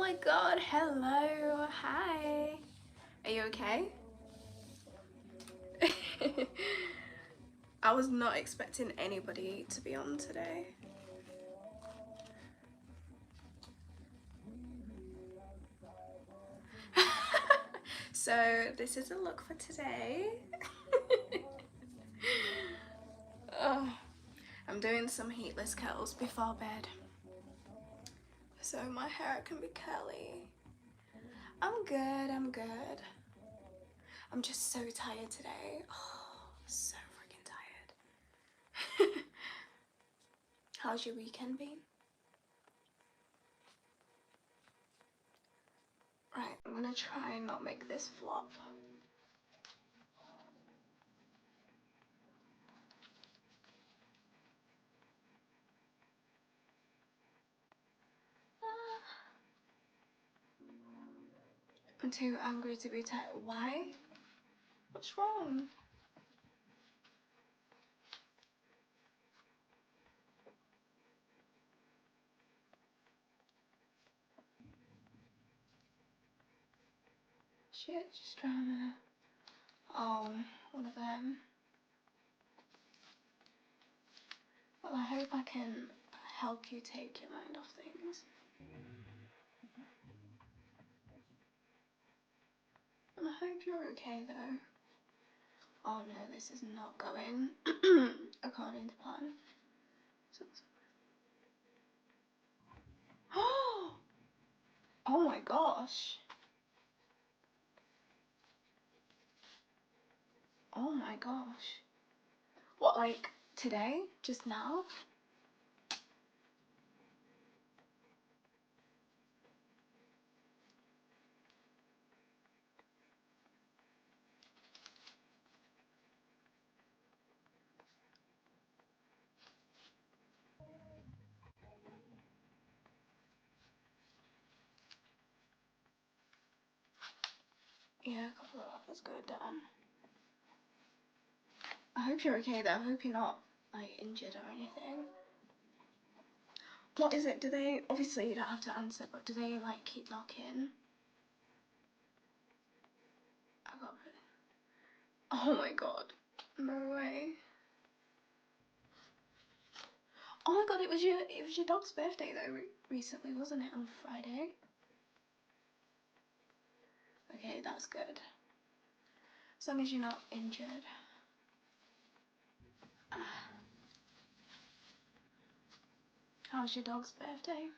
my god, hello, hi. Are you okay? I was not expecting anybody to be on today. So this is a look for today. Oh, I'm doing some heatless curls before bed, so my hair can be curly. I'm good, I'm good. I'm just so tired today. Oh, so freaking tired. How's your weekend been? Right, I'm gonna try and not make this flop. I'm too angry to be tired. Why? What's wrong? Shit, just drama. Oh, one of them. Well, I hope I can help you take your mind off things. And I hope you're okay though. Oh no, this is not going according to plan. So oh my gosh. Oh my gosh. What, like today? Just now? Yeah, a couple of hours go down. I hope you're okay though. I hope you're not like injured or anything. What is it? Do they, obviously you don't have to answer, but do they like keep knocking? I got it. Oh my god. No way. Oh my god, it was your dog's birthday though recently, wasn't it? On Friday. Okay, that's good. As long as you're not injured. How's your dog's birthday?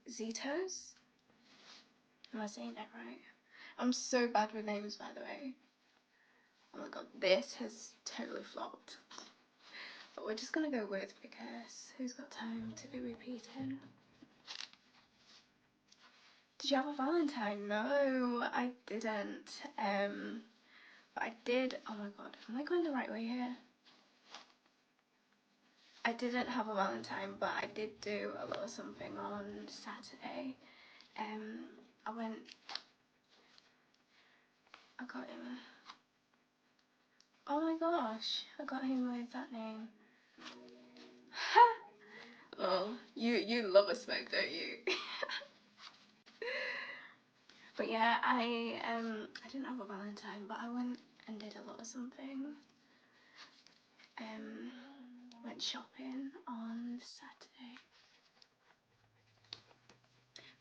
Zetos? Am I saying that right? I'm so bad with names, by the way. Oh my god, this has totally flopped. But we're just gonna go with because who's got time to be repeating? Did you have a Valentine? No, I didn't. But I did. Oh my god, am I going the right way here? I didn't have a Valentine, but I did do a little something on Saturday. I got him. Oh my gosh, I got him with that name. Oh, you love a smoke, don't you? But yeah, I didn't have a Valentine, but I went and did a little something. Went shopping on Saturday,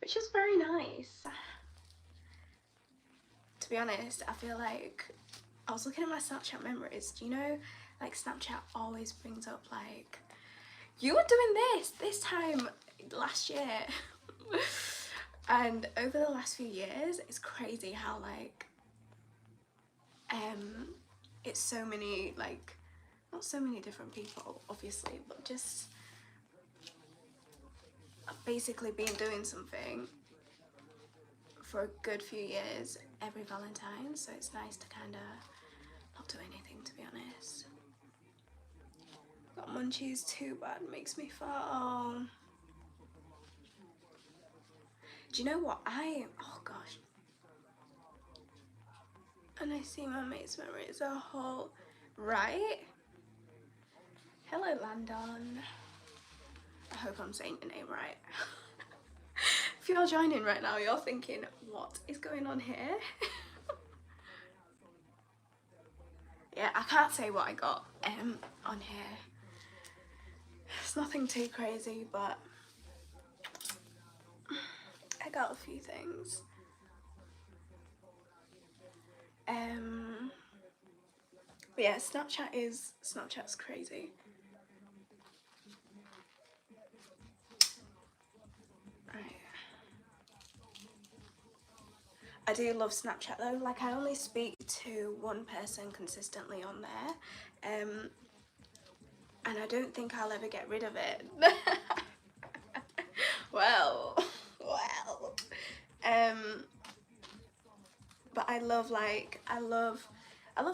which was very nice. To be honest, I feel like I was looking at my Snapchat memories. Do you know, like Snapchat always brings up like, you were doing this time last year. And over the last few years, it's crazy how like it's so many, like, not so many different people obviously, but just I've basically been doing something for a good few years every Valentine, so it's nice to kind of not do anything, to be honest. Got munchies too bad, makes me fall. Do you know what, oh gosh, And I see my mate's memory as a whole. Right? Hello, Landon. I hope I'm saying your name right. If you're joining right now, you're thinking, what is going on here? Yeah, I can't say what I got on here. It's nothing too crazy, but I got a few things. But yeah, Snapchat's crazy. Right. I do love Snapchat though. Like, I only speak to one person consistently on there, and I don't think I'll ever get rid of it. well, but I love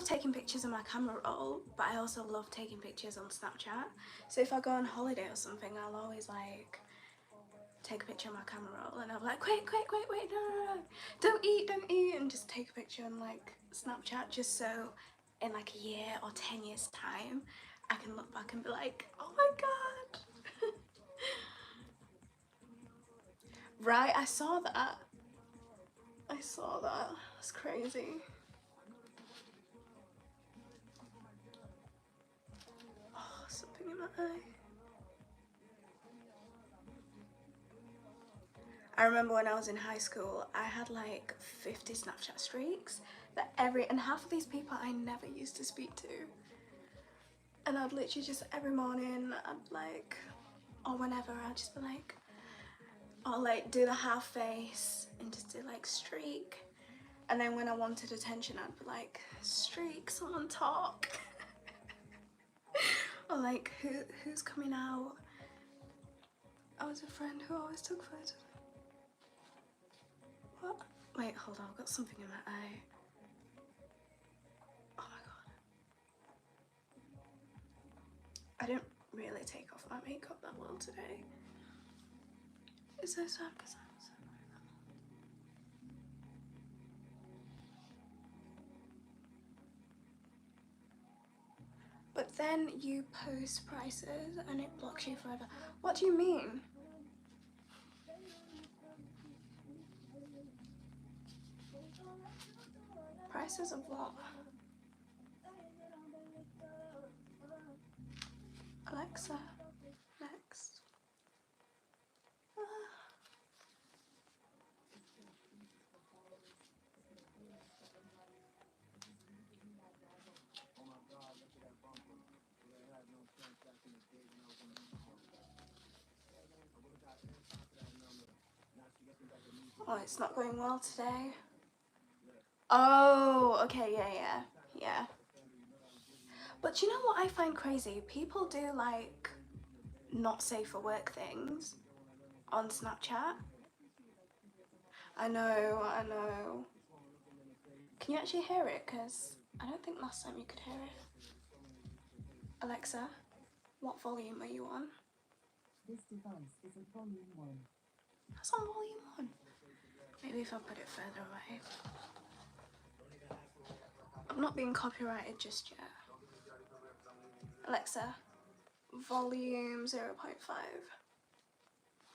taking pictures of my camera roll, but I also love taking pictures on Snapchat. So if I go on holiday or something, I'll always like take a picture of my camera roll and I'll be like, wait, no, don't eat, and just take a picture on like Snapchat, just so in like a year or 10 years time, I can look back and be like, oh my god. Right, I saw that. It's crazy. Oh, something in my eye. I remember when I was in high school, I had like 50 Snapchat streaks and half of these people I never used to speak to. And I'd literally just every morning, I'd like, or whenever, I'd just be like, or like do the half face and just do like streak. And then when I wanted attention, I'd be like, streak, someone talk. Or like, who's coming out? I was a friend who always took photos. What? Wait, hold on, I've got something in my eye. Oh my god. I didn't really take off my makeup that well today. It's so sad because I'm so worried. But then you post prices and it blocks you forever. What do you mean? Prices of what? Alexa, next. Oh, it's not going well today. Oh, okay, yeah. But you know what I find crazy? People do like not safe for work things on Snapchat. I know. Can you actually hear it? Because I don't think last time you could hear it. Alexa, what volume are you on? This device is at volume 1. That's on volume 1. Maybe if I put it further away. I'm not being copyrighted just yet. Alexa, volume 0.5.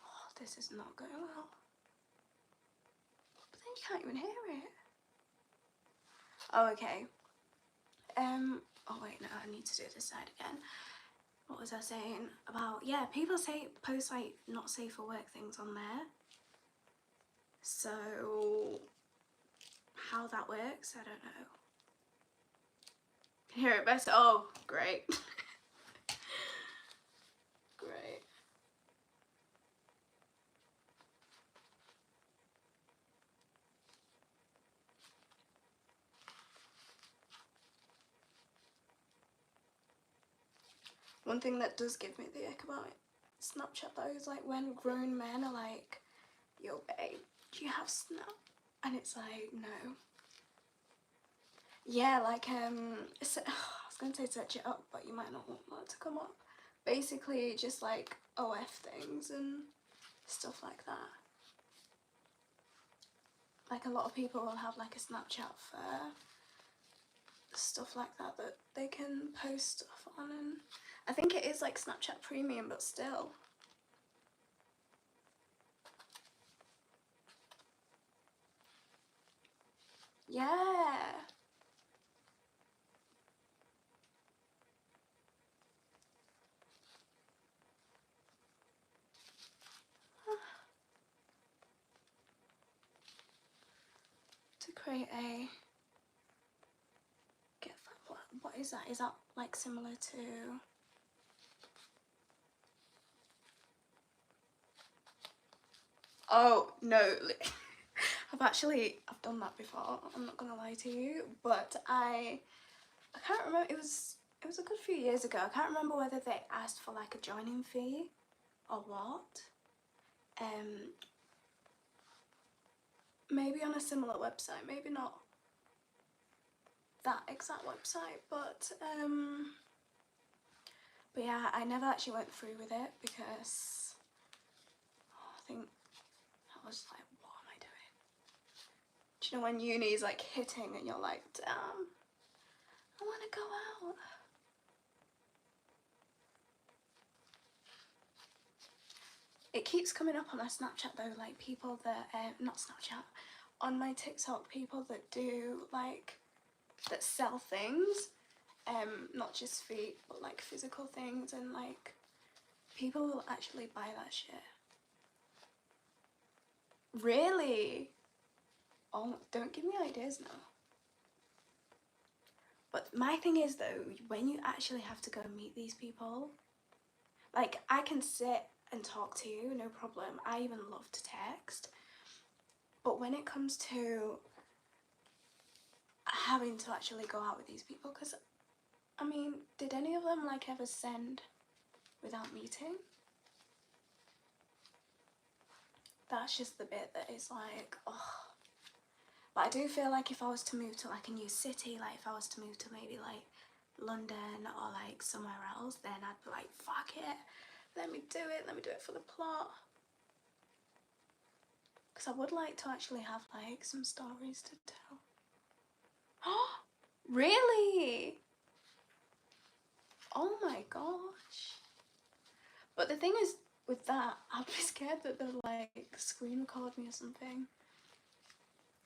Oh, this is not going well. But then you can't even hear it. Oh, okay. Oh wait, no, I need to do this side again. What was I saying about, yeah, people post like not safe for work things on there. So how that works, I don't know. Can you hear it best? Oh, great. Great. One thing that does give me the ick about Snapchat though is like when grown men are like, yo babe, do you have Snap? And it's like, no. Yeah, like I was gonna say search it up, but you might not want that to come up. Basically just like OF things and stuff like that. Like a lot of people will have like a Snapchat for stuff like that they can post stuff on, and I think it is like Snapchat Premium, but still. Yeah. To create a what is that? Is that like similar to oh no. I've done that before, I'm not gonna lie to you, but I can't remember, it was a good few years ago. I can't remember whether they asked for like a joining fee or what. Maybe on a similar website, maybe not that exact website, but yeah, I never actually went through with it because I think I was like, what am I doing? Do you know when uni is like hitting and you're like, damn, I want to go out. It keeps coming up on my Snapchat though, like people that, not Snapchat, on my TikTok, people that do like, that sell things, not just feet, but like physical things, and like people will actually buy that shit. Really? Oh, don't give me ideas now. But my thing is though, when you actually have to go and meet these people, like I can sit and talk to you, no problem. I even love to text. But when it comes to having to actually go out with these people, because I mean, did any of them like ever send without meeting? That's just the bit that is like, oh. But I do feel like if I was to move to like a new city, like if I was to move to maybe like London or like somewhere else, then I'd be like, fuck it, let me do it for the plot. Because I would like to actually have like some stories to tell. Oh, really? Oh my gosh. But the thing is, with that, I'd be scared that they'll like screen record me or something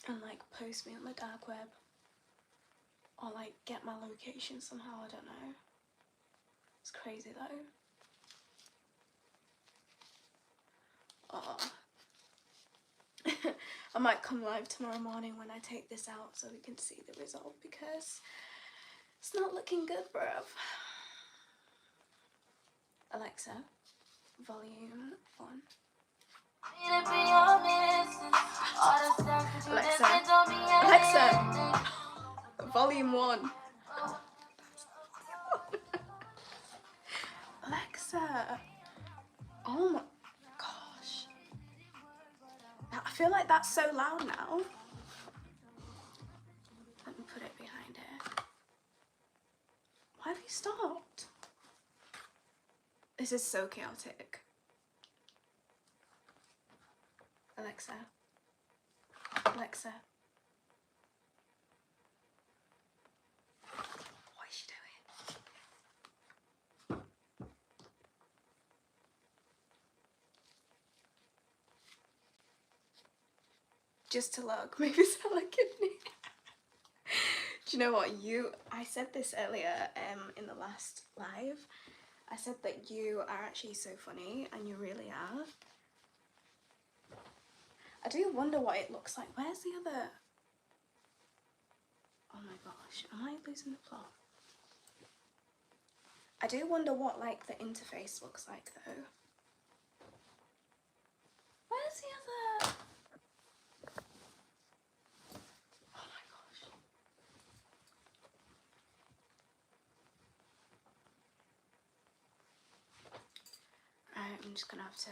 and like post me on the dark web, or like get my location somehow, I don't know. It's crazy though. Oh. I might come live tomorrow morning when I take this out so we can see the result, because it's not looking good, bruv. Alexa, volume 1. Alexa, volume 1. Alexa, oh my gosh. I feel like that's so loud now. Let me put it behind here. Why have you stopped? This is so chaotic. Alexa. Alexa. What is she doing? Just to look, maybe sound like kidney. Do you know what, I said this earlier in the last live. I said that you are actually so funny, and you really are. I do wonder what it looks like. Where's the other? Oh my gosh, am I losing the plot? I do wonder what like the interface looks like though. Where's the other? Oh my gosh. I'm just gonna have to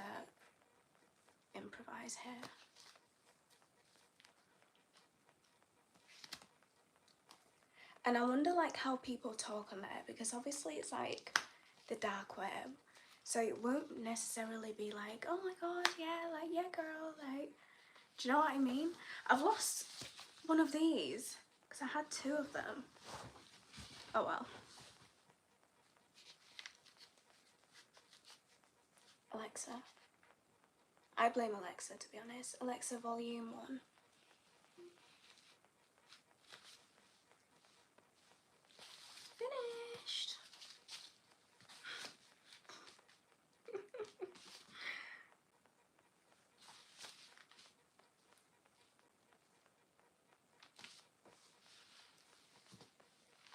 improvise here. And I wonder like how people talk on there, because obviously it's like the dark web, so it won't necessarily be like, oh my god, yeah, like, yeah girl, like, do you know what I mean? I've lost one of these because I had 2 of them. Oh well. Alexa. I blame Alexa, to be honest. Alexa, volume 1. Finished.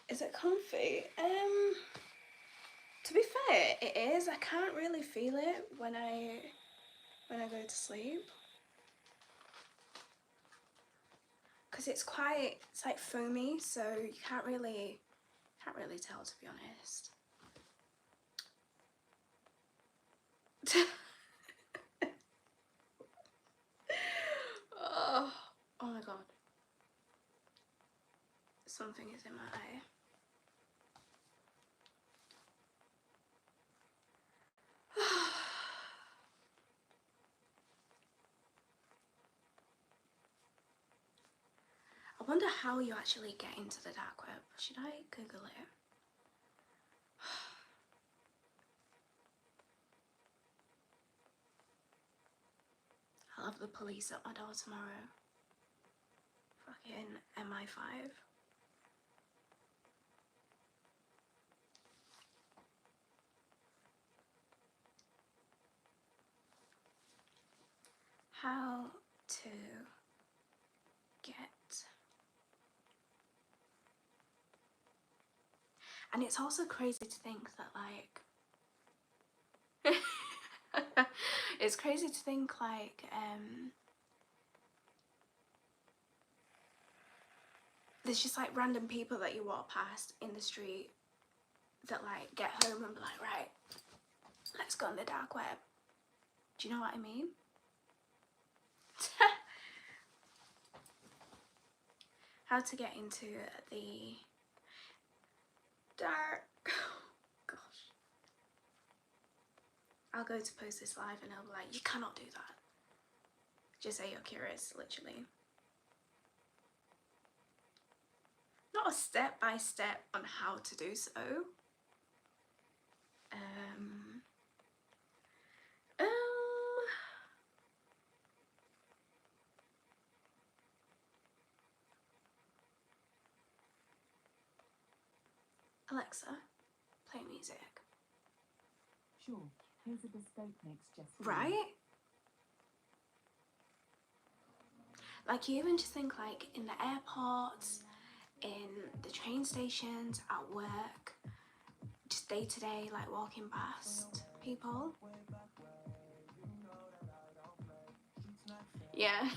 Is it comfy? To be fair, it is. I can't really feel it when I go to sleep. Because it's like foamy, so you can't really tell, to be honest. Oh my god. Something is in my eye. I wonder how you actually get into the dark web. Should I Google it? I'll have the police at my door tomorrow. Fucking MI5. How to get... And it's also crazy to think that, like... it's crazy to think, like, there's just, like, random people that you walk past in the street that, like, get home and be like, right, let's go on the dark web. Do you know what I mean? How to get into the dark... Gosh. I'll go to post this live and I'll be like, you cannot do that. Just say you're curious, literally. Not a step-by-step on how to do so. Alexa, play music. Sure, here's a bespoke mix just for you. Right? Like, you even just think, like, in the airports, in the train stations, at work, just day to day, like, walking past people. Yeah.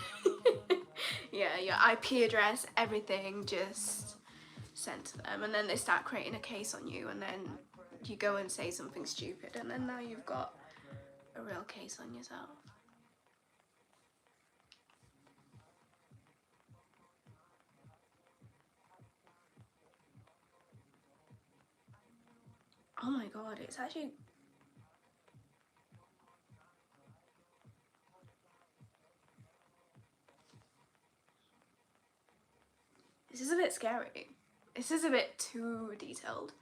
Yeah, your IP address, everything just sent to them, and then they start creating a case on you, and then you go and say something stupid, and then now you've got a real case on yourself. Oh my god, it's actually... This is a bit scary. This is a bit too detailed.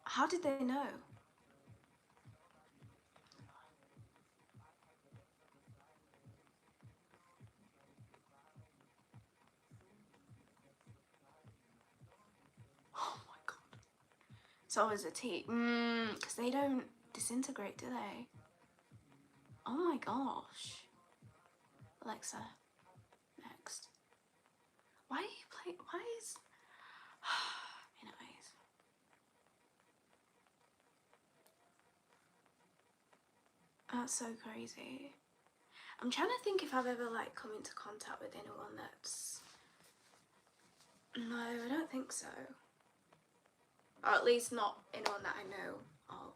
How did they know? Oh my god. It's always a T. Because they don't disintegrate, do they? Oh my gosh. Alexa, next. Why are you playing? Why is... Anyways. That's so crazy. I'm trying to think if I've ever, like, come into contact with anyone that's... No, I don't think so. Or at least not anyone that I know of.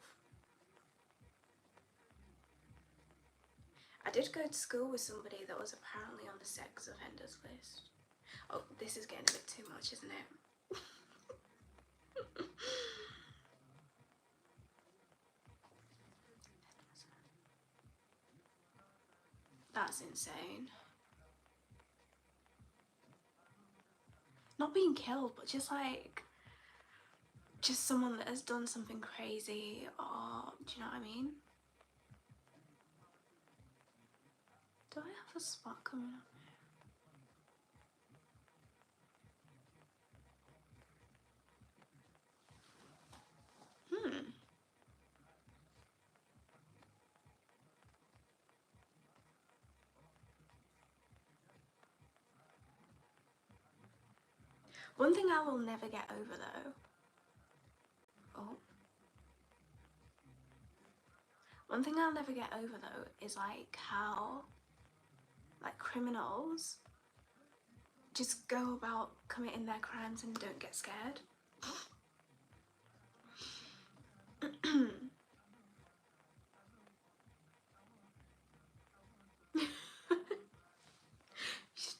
I did go to school with somebody that was apparently on the sex offenders list. Oh, this is getting a bit too much, isn't it? That's insane. not being killed, but just like, just someone that has done something crazy, or do you know what I mean? Do I have a spot coming up here? One thing I will never get over though, one thing I'll never get over though is like how like criminals just go about committing their crimes and don't get scared.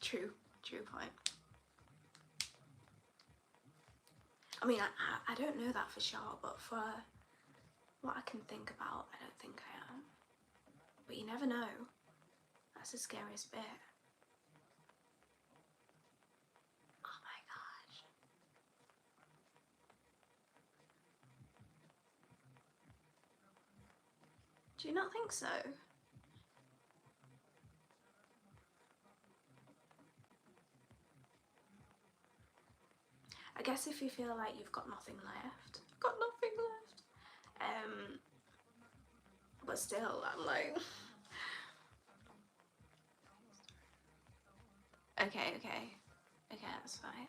True point. I mean, I don't know that for sure, but for what I can think about, I don't think I am. But you never know. That's the scariest bit. Oh my gosh. Do you not think so? I guess if you feel like you've got nothing left. Got nothing left. But still, I'm like... Okay, that's fine.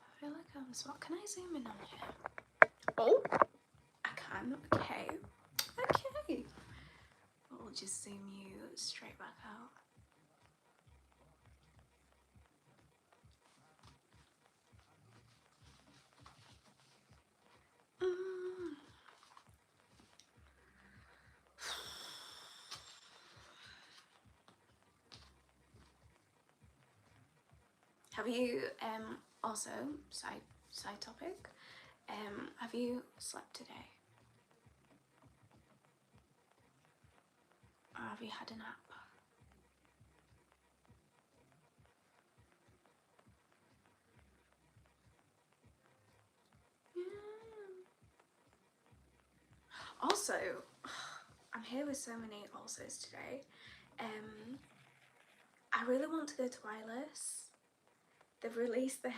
I feel like what can I zoom in on here? Oh, I can. Okay. We'll just zoom you straight back out. Have you also side topic? Have you slept today? Or have you had a nap? Also, I'm here with so many alsos today. I really want to go to Heatless. They've released the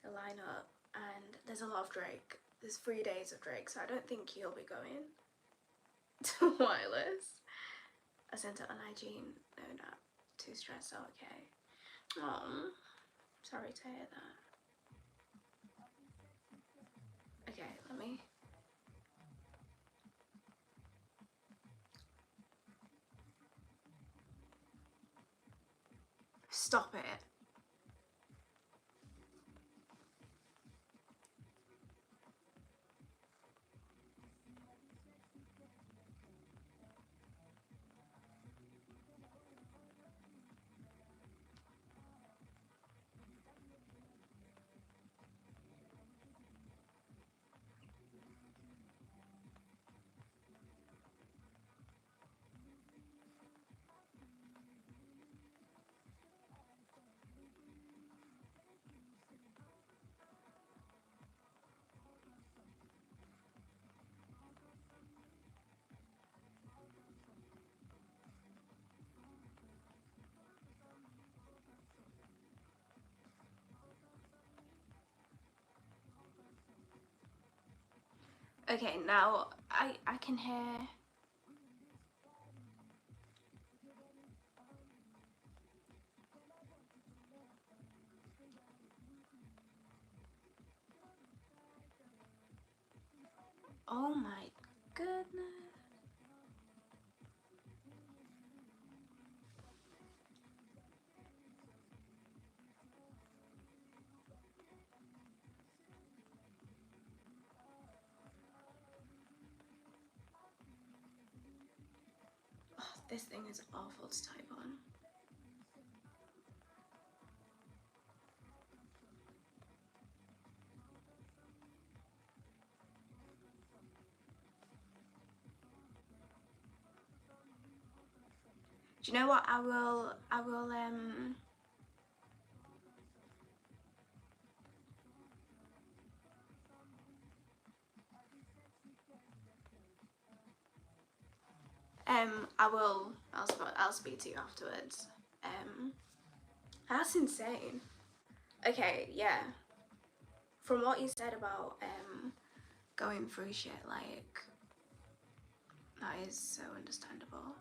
lineup, and there's a lot of Drake. There's 3 days of Drake, so I don't think you'll be going to Heatless. I sent it on IG. No, not too stressed out. Okay. Oh, sorry to hear that. Okay, let me. Stop it. Okay, now I can hear. Oh my goodness. Oh, this thing is awful to type on. Do you know what? I will I'll speak to you afterwards. That's insane. Okay, yeah. From what you said about going through shit, like, that is so understandable.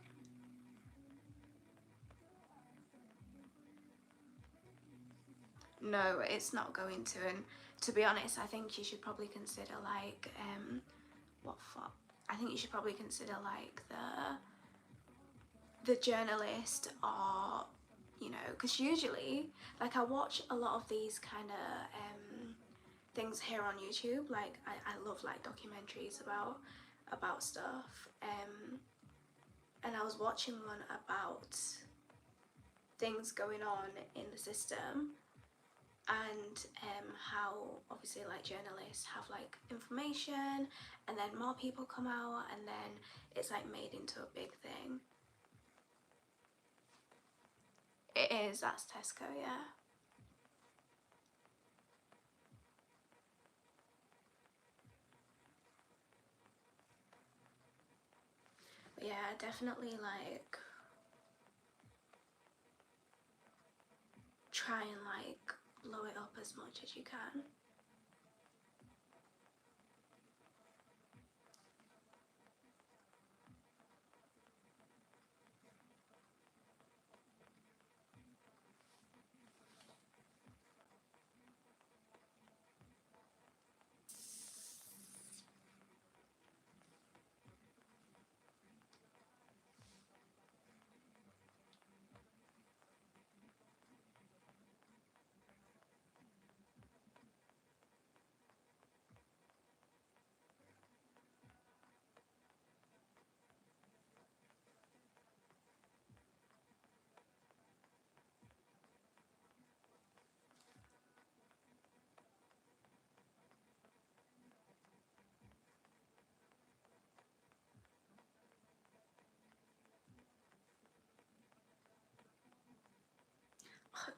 No, it's not going to, and to be honest, I think you should probably consider like I think you should probably consider like the journalist, or you know, because usually, like, I watch a lot of these kind of things here on YouTube. Like I love like documentaries about stuff, and I was watching one about things going on in the system, and how obviously like journalists have like information, and then more people come out, and then it's like made into a big thing. It is, that's Tesco, yeah. But yeah, definitely like try and like blow it up as much as you can.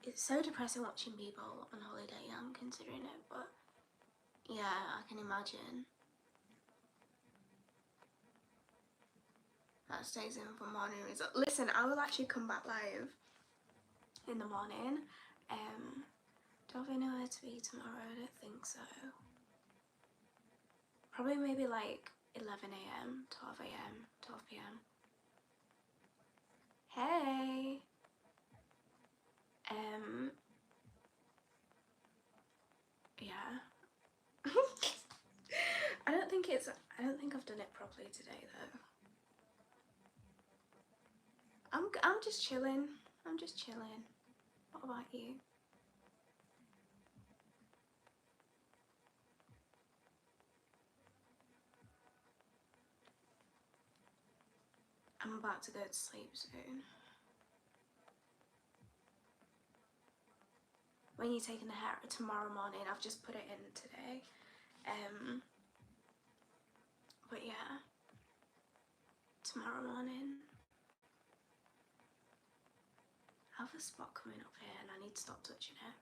It's so depressing watching people on holiday. I'm considering it, but yeah, I can imagine. That stays in for morning result. Listen, I will actually come back live in the morning. Do I have anywhere to be tomorrow? I don't think so. Probably maybe like 11 a.m, 12 a.m, 12 p.m. Hey. Yeah. I don't think I've done it properly today though. I'm just chilling. I'm just chilling. What about you? I'm about to go to sleep soon. When you're taking the hair tomorrow morning, I've just put it in today. But yeah, tomorrow morning. I have a spot coming up here and I need to stop touching it.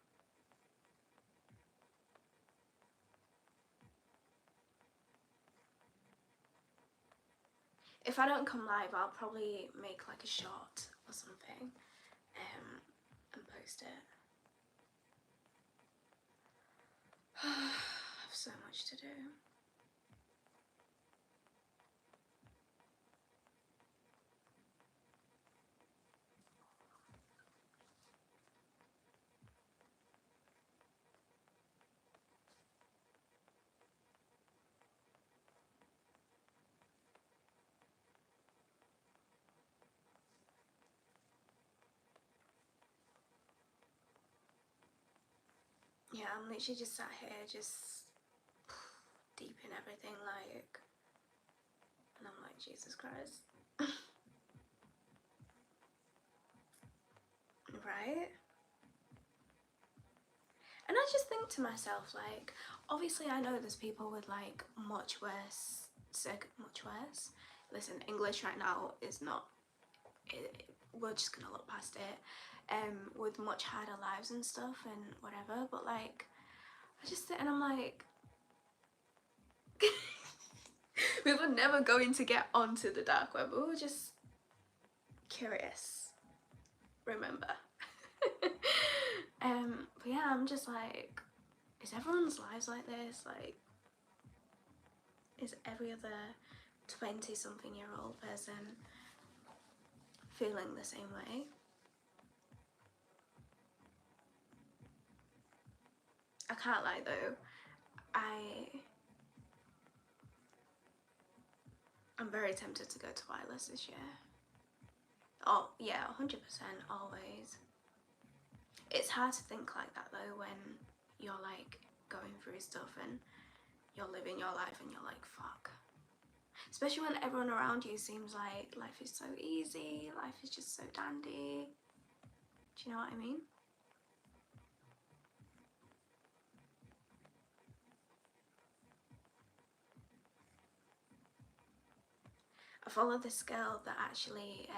If I don't come live, I'll probably make like a short or something and post it. I have so much to do. Yeah, I'm literally just sat here just deep in everything, like, and I'm like, Jesus Christ. Right? And I just think to myself, like, obviously I know there's people with like much worse. Listen, English right now is not we're just gonna look past it, with much harder lives and stuff and whatever. But like, I just sit and I'm like, we were never going to get onto the dark web. We were just curious. Remember. But yeah, I'm just like, is everyone's lives like this? Like, is every other 20-something-year-old person feeling the same way? I can't lie though, I'm very tempted to go to Heatless this year. Oh yeah, 100% always. It's hard to think like that though when you're like going through stuff and you're living your life and you're like, fuck. Especially when everyone around you seems like life is so easy, life is just so dandy. Do you know what I mean? I follow this girl that actually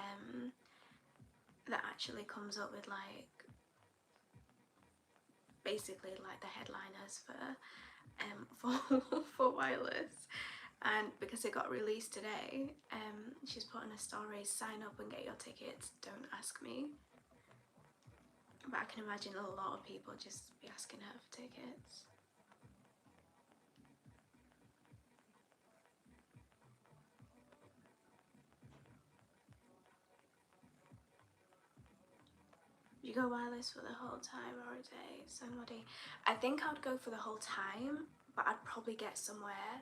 comes up with like basically like the headliners for Heatless, and because it got released today, she's put on a story, sign up and get your tickets, don't ask me. But I can imagine a lot of people just be asking her for tickets. You go Heatless for the whole time or a day? So muddy. I think I would go for the whole time, but I'd probably get somewhere.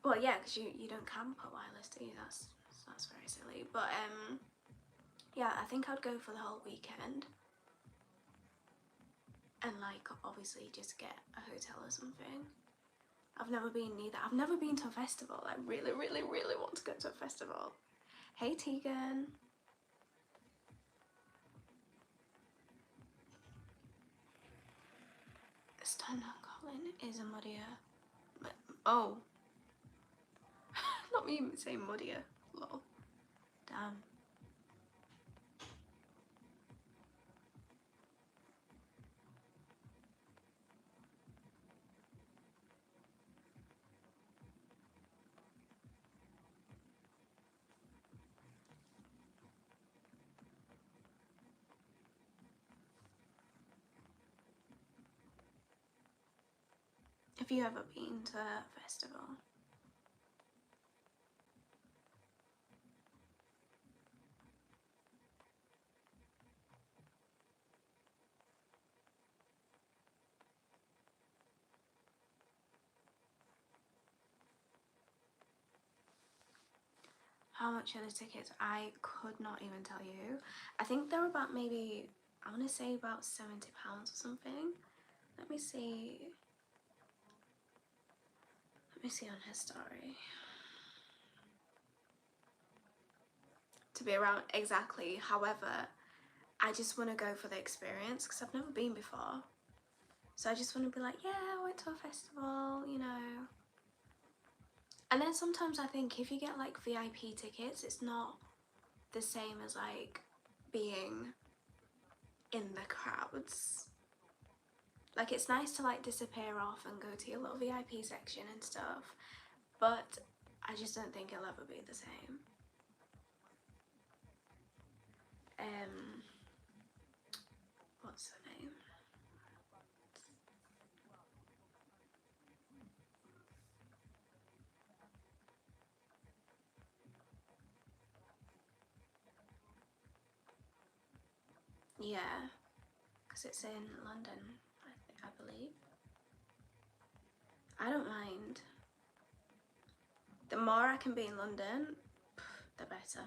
Well, yeah, because you don't camp at Heatless, do you? That's very silly. But yeah, I think I'd go for the whole weekend, and like obviously just get a hotel or something. I've never been neither. I've never been to a festival. I really, really, really want to go to a festival. Hey Tegan. Stand up Colin is a muddier. But, oh. Not me saying muddier. Lol. Damn. Have you ever been to a festival? How much are the tickets? I could not even tell you. I think they're about maybe, I want to say about £70 or something. Let me see. Let me see on her story. To be around exactly. However, I just want to go for the experience because I've never been before. So I just want to be like, yeah, I went to a festival, you know. And then sometimes I think if you get like VIP tickets, it's not the same as like being in the crowds. Like it's nice to like disappear off and go to your little VIP section and stuff, but I just don't think it'll ever be the same. What's her name? Yeah, because it's in London, I believe. I don't mind. The more I can be in London, the better.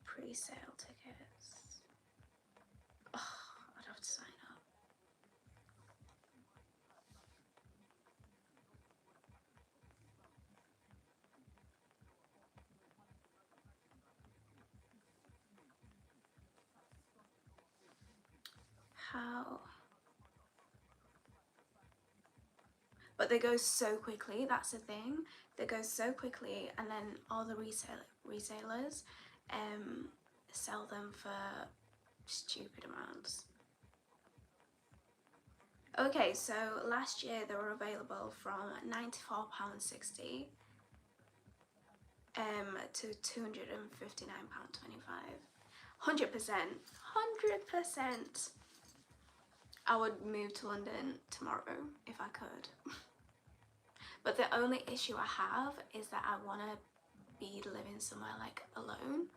Pre-sale tickets. Oh, I'd have to sign up. How but they go so quickly. That's the thing, they go so quickly, and then all the resellers sell them for stupid amounts. Okay, so last year they were available from £94.60 to £259.25. 100%. I would move to London tomorrow if I could. But the only issue I have is that I want to be living somewhere like alone.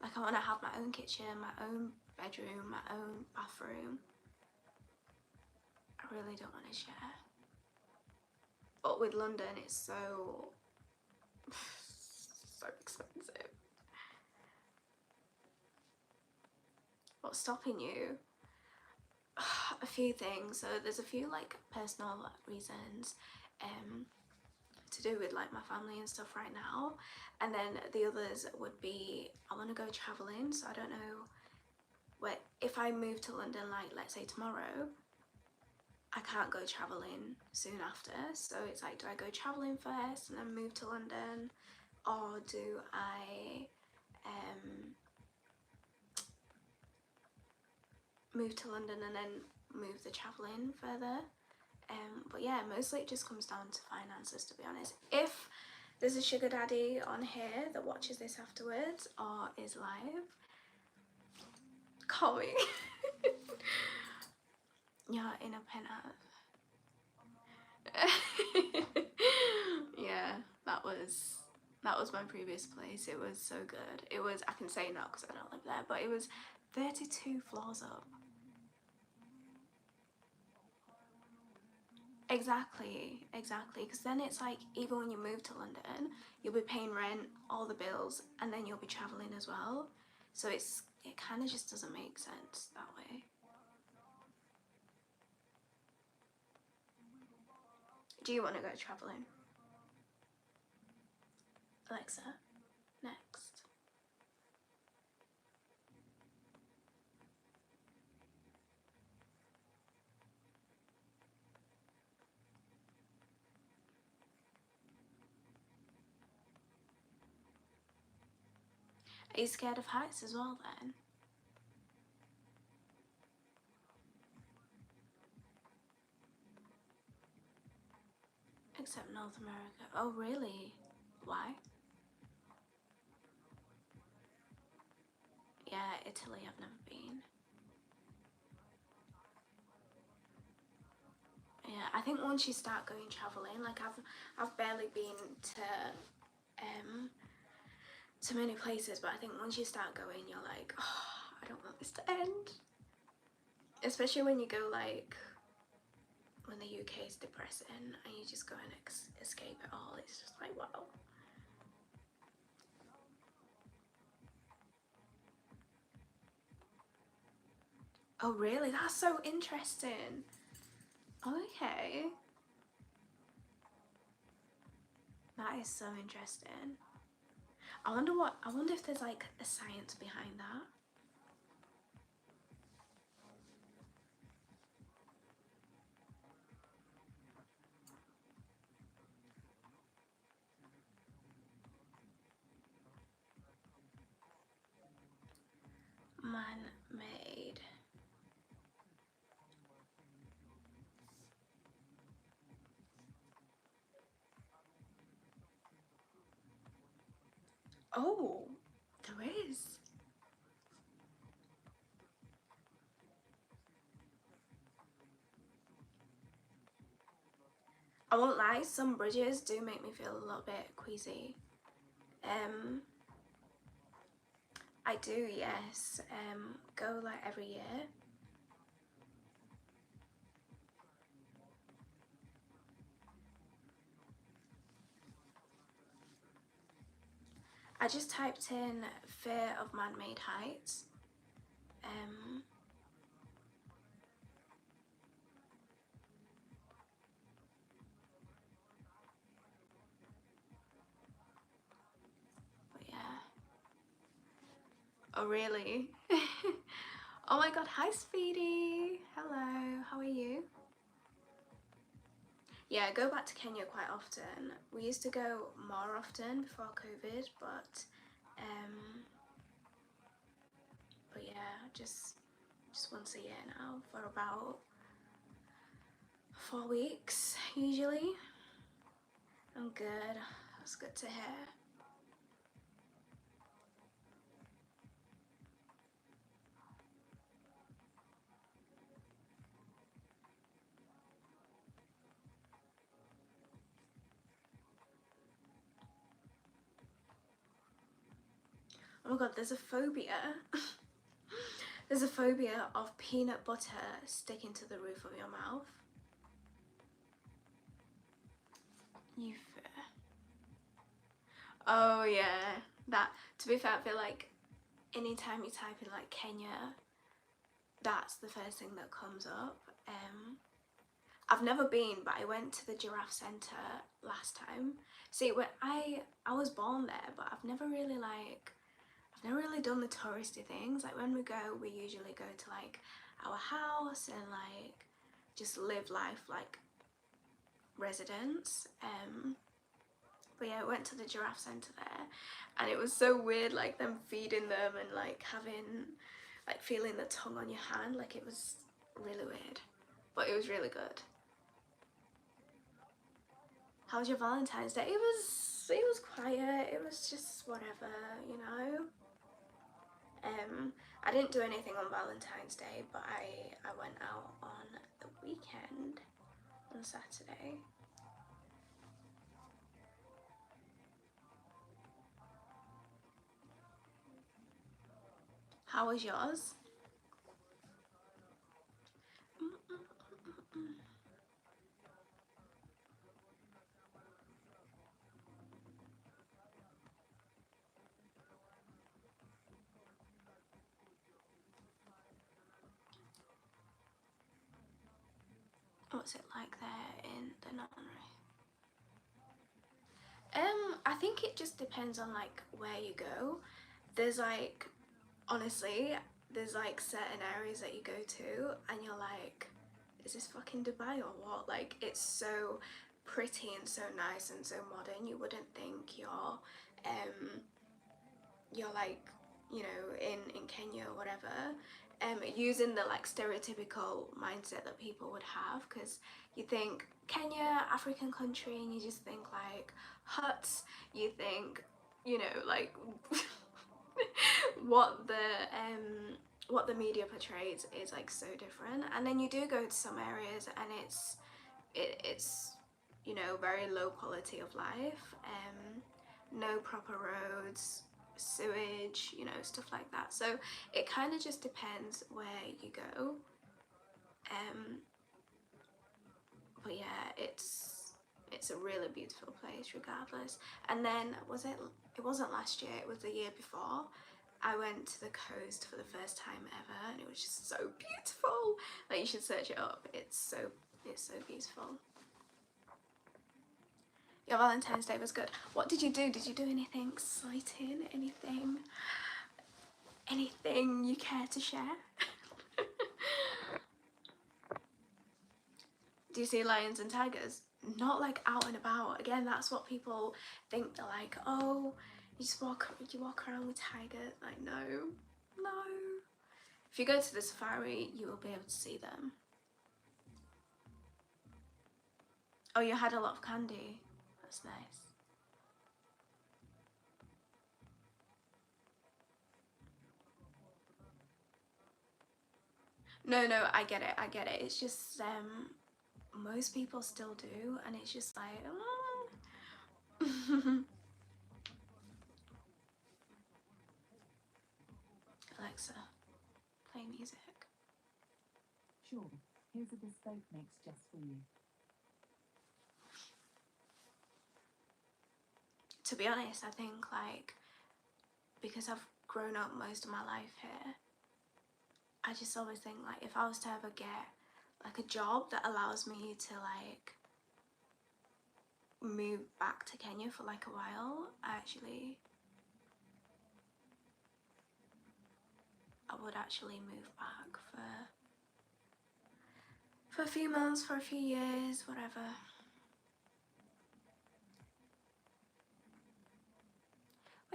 Like I want to have my own kitchen, my own bedroom, my own bathroom. I really don't want to share. But with London, it's so expensive. What's stopping you? A few things. So there's a few like personal reasons to do with like my family and stuff right now, and then the others would be I want to go traveling. So I don't know where, if I move to London, like let's say tomorrow, I can't go traveling soon after. So it's like, do I go traveling first and then move to London, or do I move to London and then move the traveling further? But yeah, mostly it just comes down to finances, to be honest. If there's a sugar daddy on here that watches this afterwards or is live, call me. You're in a penthouse. Yeah, that was my previous place. It was so good. It was, I can say no because I don't live there, but it was 32 floors up. Exactly, because then it's like, even when you move to London, you'll be paying rent, all the bills, and then you'll be traveling as well. So it kind of just doesn't make sense that way. Do you want to go traveling? Alexa, next. Are you scared of heights as well then? Except North America. Oh really? Why? Yeah, Italy I've never been. Yeah, I think once you start going traveling, like I've barely been to many places, but I think once you start going, you're like, oh, I don't want this to end. Especially when you go like, when the UK is depressing and you just go and escape it all. It's just like, wow. Oh really? That's so interesting. Okay. That is so interesting. I wonder if there's like a science behind that. Man-made. Oh, there is. I won't lie, some bridges do make me feel a little bit queasy. I do, yes. Go like every year. I just typed in fear of man-made heights. But yeah. Oh really? Oh my god, hi Speedy. Hello, how are you? yeah, I go back to Kenya quite often. We used to go more often before COVID, but yeah, just once a year now for about 4 weeks usually. I'm good. That's good to hear. Oh my god, there's a phobia. There's a phobia of peanut butter sticking to the roof of your mouth. You fear. Oh yeah, that, to be fair, I feel like anytime you type in like Kenya, that's the first thing that comes up. I've never been, but I went to the giraffe centre last time. See, when I was born there, but I've never really done the touristy things. Like when we go, we usually go to like our house and like just live life like residents. But yeah, I went to the giraffe centre there, and it was so weird, like them feeding them and like having, like feeling the tongue on your hand. Like it was really weird, but it was really good. How was your Valentine's Day? It was quiet. It was just whatever, you know. I didn't do anything on Valentine's Day, but I went out on the weekend on Saturday. How was yours? What's it like there in the nunnery? I think it just depends on like where you go. There's like, honestly, there's like certain areas that you go to and you're like, is this fucking Dubai or what? Like it's so pretty and so nice and so modern. You wouldn't think you're like, you know, in Kenya or whatever, using the like stereotypical mindset that people would have, because you think Kenya, African country, and you just think like huts, you think, you know, like what the media portrays is like so different. And then you do go to some areas and it's you know, very low quality of life, no proper roads, sewage, you know, stuff like that. So it kind of just depends where you go. But yeah, it's a really beautiful place regardless. And then it wasn't last year, it was the year before, I went to the coast for the first time ever, and it was just so beautiful. Like you should search it up. It's so beautiful. Your Valentine's Day was good. What did you do? Did you do anything exciting? Anything you care to share? Do you see lions and tigers? Not like out and about. Again, that's what people think. They're like, oh, you walk around with tigers. Like, no. If you go to the safari, you will be able to see them. Oh, you had a lot of candy. That's nice. No, I get it. It's just most people still do, and it's just like Alexa, play music. Sure, here's a bespoke mix just for you. To be honest, I think like, because I've grown up most of my life here, I just always think like, if I was to ever get like a job that allows me to like move back to Kenya for like a while, I would actually move back for a few months, for a few years, whatever.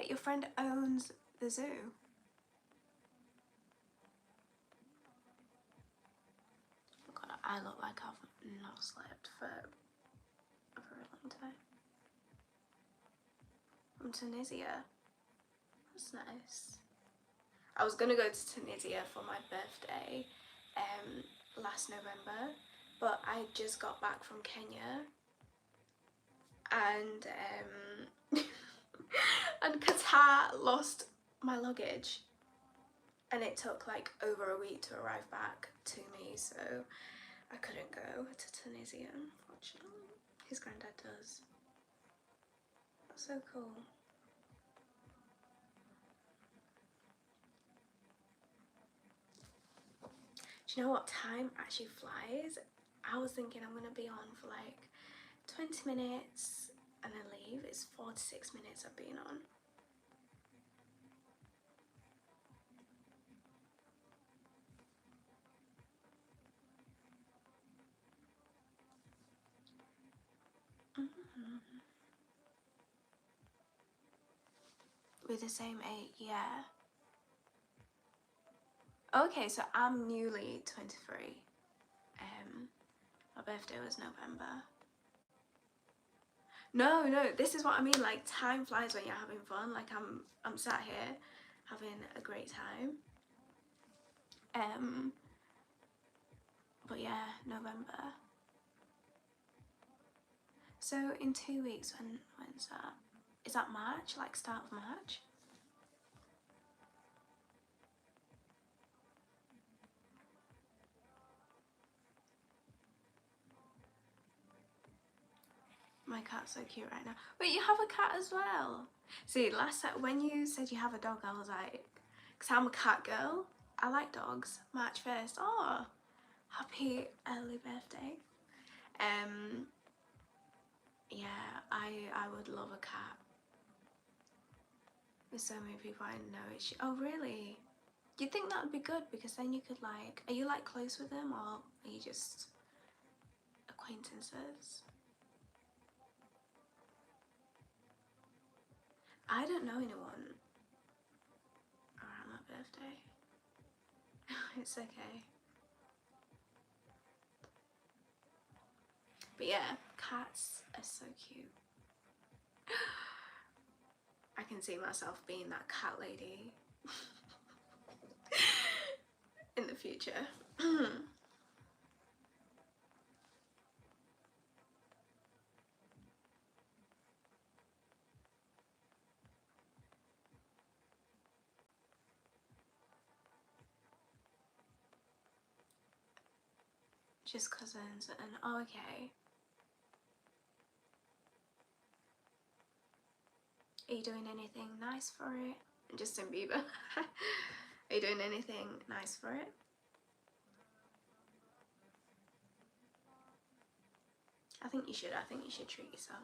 Wait, your friend owns the zoo? God, I look like I've not slept for a very long time. From Tunisia. That's nice. I was gonna go to Tunisia for my birthday last November, but I just got back from Kenya and and Qatar lost my luggage and it took like over a week to arrive back to me, so I couldn't go to Tunisia, unfortunately. His granddad does. That's so cool. Do you know what, time actually flies? I was thinking I'm gonna be on for like 20 minutes and then leave. It's 46 minutes I've been on. We're the same age, yeah. Okay, so I'm newly 23. My birthday was November. No, this is what I mean, like time flies when you're having fun. Like I'm sat here having a great time. But yeah, November. So in 2 weeks, when's that? Is that March? Like start of March? My cat's so cute right now. Wait, you have a cat as well? See, last time when you said you have a dog, I was like, because I'm a cat girl. I like dogs. March 1st. Oh, happy early birthday. Yeah, I would love a cat. There's so many people I know. Oh, really? You'd think that would be good because then you could like, are you like close with them or are you just acquaintances? I don't know anyone around my birthday. It's okay. But yeah, cats are so cute. I can see myself being that cat lady in the future. Just cousins and oh, okay. Are you doing anything nice for it? Justin Bieber. Are you doing anything nice for it? I think you should. I think you should treat yourself.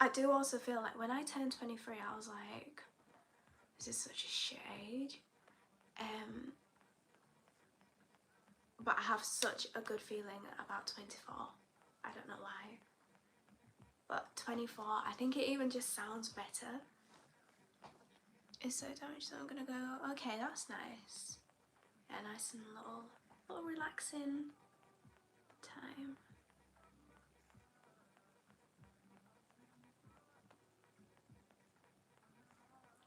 I do also feel like when I turned 23, I was like, this is such a shit age. But I have such a good feeling about 24. I don't know why. But 24, I think it even just sounds better. It's so damaged, so I'm gonna go, okay, that's nice. Yeah, nice and little relaxing time.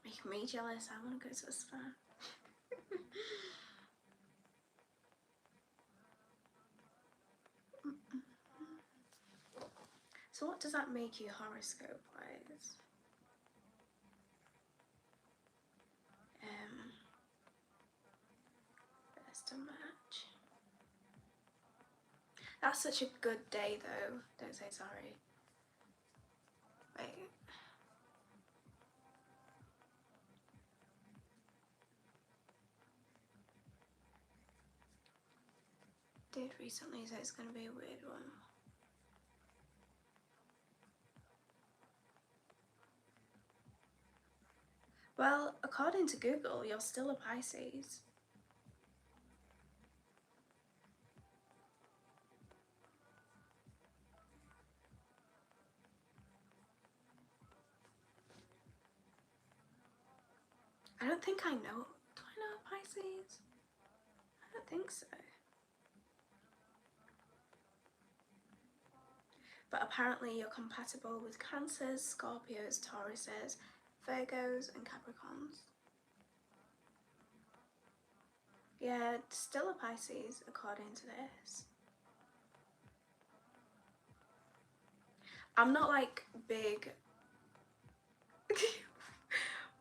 Making me jealous, I wanna go to a spa. So what does that make you horoscope wise? Best of match. That's such a good day though. Don't say sorry. Wait. Did recently, so it's gonna be a weird one. Well, according to Google, you're still a Pisces. I don't think I know. Do I know Pisces? I don't think so. But apparently you're compatible with Cancers, Scorpios, Tauruses, Virgos and Capricorns. Yeah, still a Pisces according to this. I'm not like big...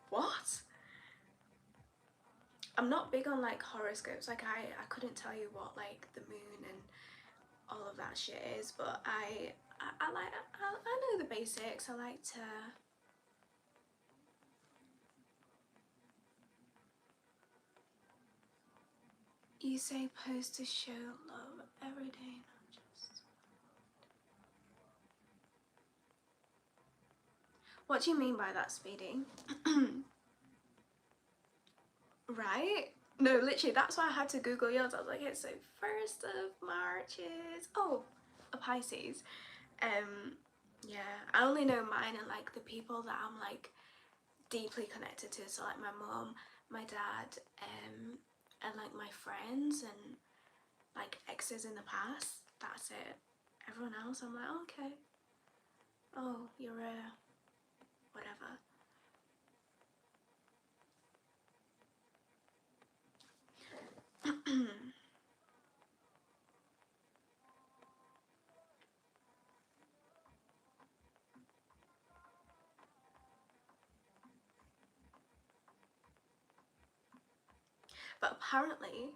What? I'm not big on like horoscopes. Like I couldn't tell you what like the moon and all of that shit is, but I know the basics. I like to... You say post to show love every day, not just... What do you mean by that, Speedy? Right? No, literally, that's why I had to Google yours. I was like, it's so 1st of March is... Oh, a Pisces. Yeah, I only know mine and like the people that I'm like deeply connected to. So like my mum, my dad, and like my friends and like exes in the past. That's it. Everyone else, I'm like, okay. Oh, you're a whatever. But apparently,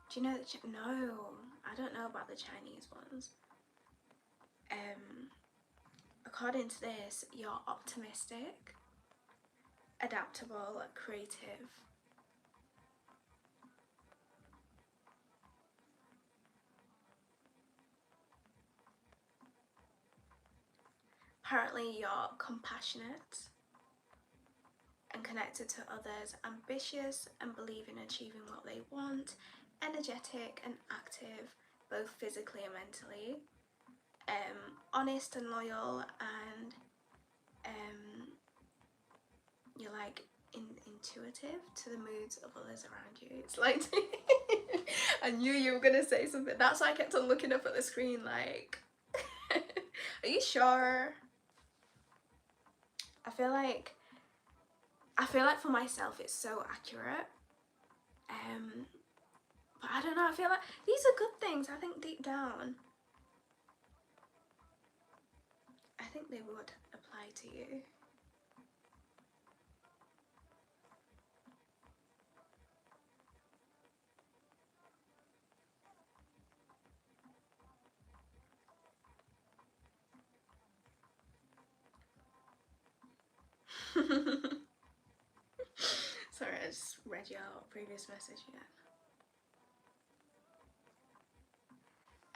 do you know the no, I don't know about the Chinese ones. According to this, you're optimistic, adaptable, creative. Apparently, you're compassionate and connected to others, ambitious and believe in achieving what they want, energetic and active, both physically and mentally, honest and loyal, and you're like intuitive to the moods of others around you. It's like I knew you were gonna say something. That's why I kept on looking up at the screen like are you sure? I feel like for myself it's so accurate. But I don't know, I feel like these are good things. I think deep down I think they would apply to you. Sorry, I just read your previous message again.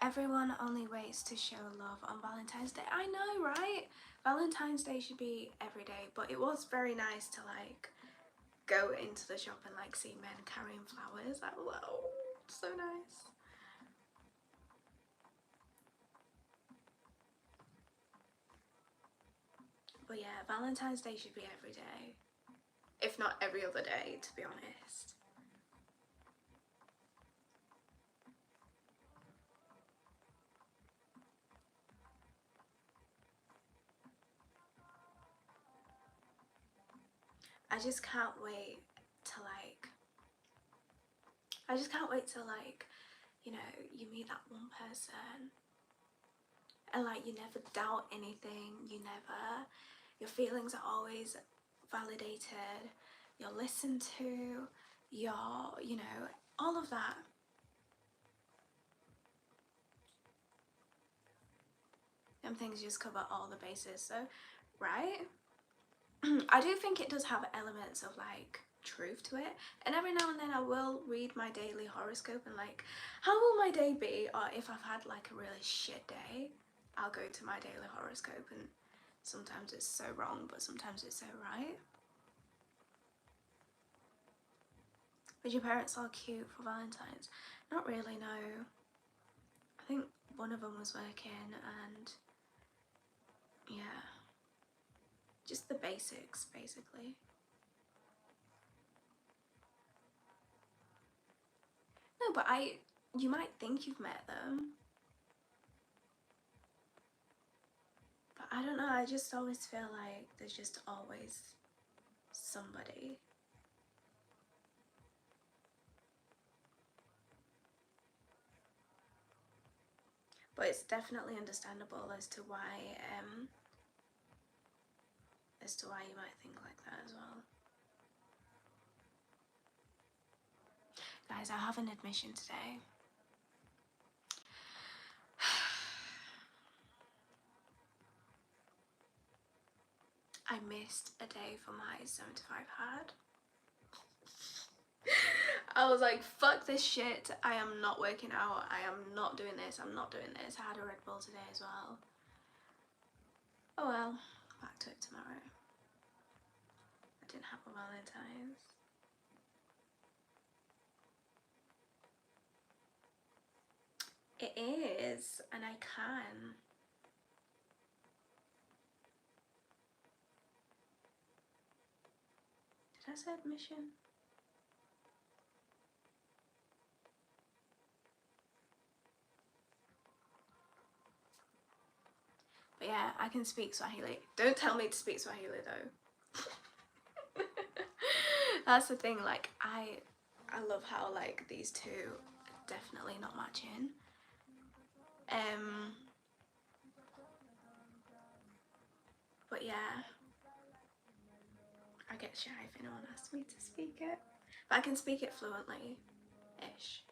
Everyone only waits to show love on Valentine's Day. I know, right? Valentine's Day should be every day, but it was very nice to like go into the shop and like see men carrying flowers. Like, wow, so nice. But yeah, Valentine's Day should be every day, if not every other day, to be honest. I just can't wait to like, you know, you meet that one person and like you never doubt anything, your feelings are always validated, you're listened to, you're, you know, all of that. Them things just cover all the bases, so, right? I do think it does have elements of like truth to it, and every now and then I will read my daily horoscope and like, how will my day be? Or if I've had like a really shit day, I'll go to my daily horoscope and sometimes it's so wrong, but sometimes it's so right. Was your parents all cute for Valentine's? Not really, no. I think one of them was working and yeah. just the basics, basically. No, but you might think you've met them. But I don't know, I just always feel like there's just always somebody. But it's definitely understandable as to why you might think like that as well. Guys, I have an admission today. I missed a day for my 75 hard. I was like, fuck this shit, I am not working out, I am not doing this, I'm not doing this. I had a Red Bull today as well. Oh well, back to it tomorrow. I didn't have a Valentine's. It is, and I can. Did I say admission? But yeah, I can speak Swahili. Don't tell me to speak Swahili though. That's the thing, like I love how like these two are definitely not matching. But yeah, I get shy if anyone asks me to speak it. But I can speak it fluently-ish.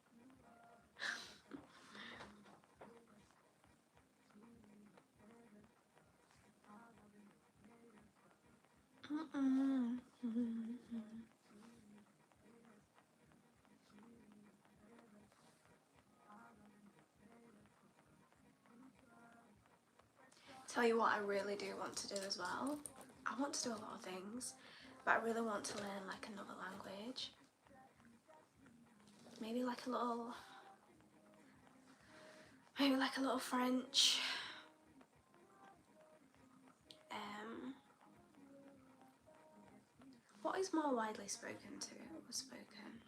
Tell you what I really do want to do as well. I want to do a lot of things, but I really want to learn like another language. Maybe like a little French. What is more widely spoken to or spoken?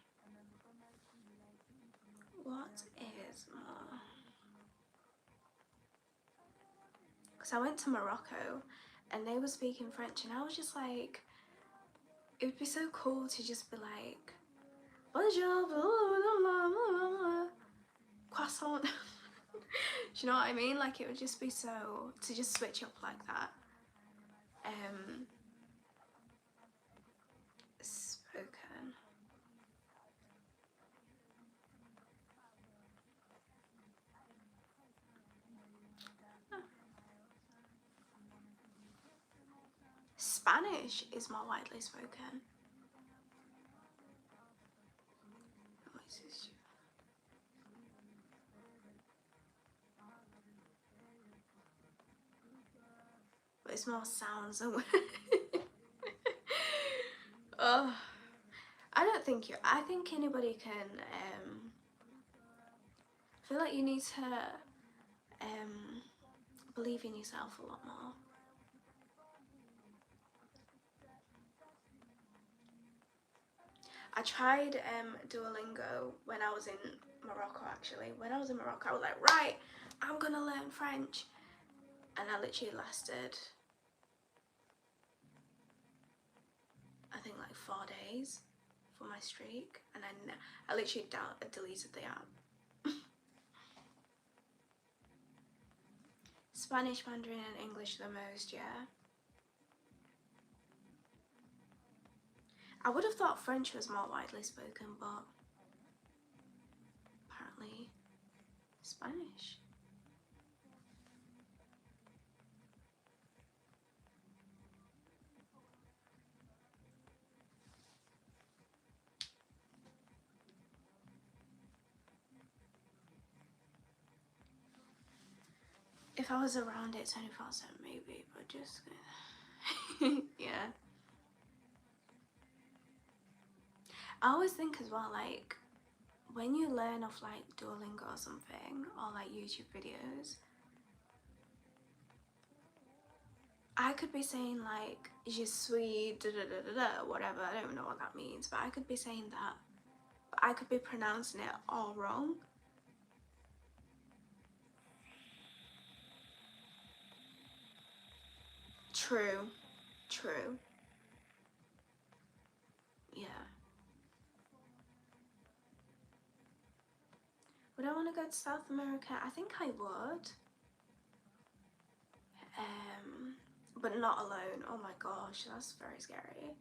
What is more? Because I went to Morocco and they were speaking French and I was just like, it would be so cool to just be like, bonjour, blah, blah, blah, blah, croissant. Do you know what I mean? Like it would just be so, to just switch up like that. Spoken. Spanish is more widely spoken. But it's more sounds than words. Oh, I don't think you. I think anybody can. I feel like you need to believe in yourself a lot more. I tried Duolingo when I was in Morocco. Actually, when I was in Morocco, I was like, right, I'm gonna learn French, and I literally lasted, I think like 4 days for my streak, and I literally deleted the app. Spanish, Mandarin and English the most, yeah. I would have thought French was more widely spoken, but apparently Spanish. If I was around it 24/7 maybe, but just yeah. I always think as well, like when you learn off like Duolingo or something, or like YouTube videos, I could be saying like je suis da da da da da, whatever, I don't even know what that means, but I could be saying that, but I could be pronouncing it all wrong. True, true. Yeah. Would I want to go to South America? I think I would. But not alone. Oh my gosh, that's very scary.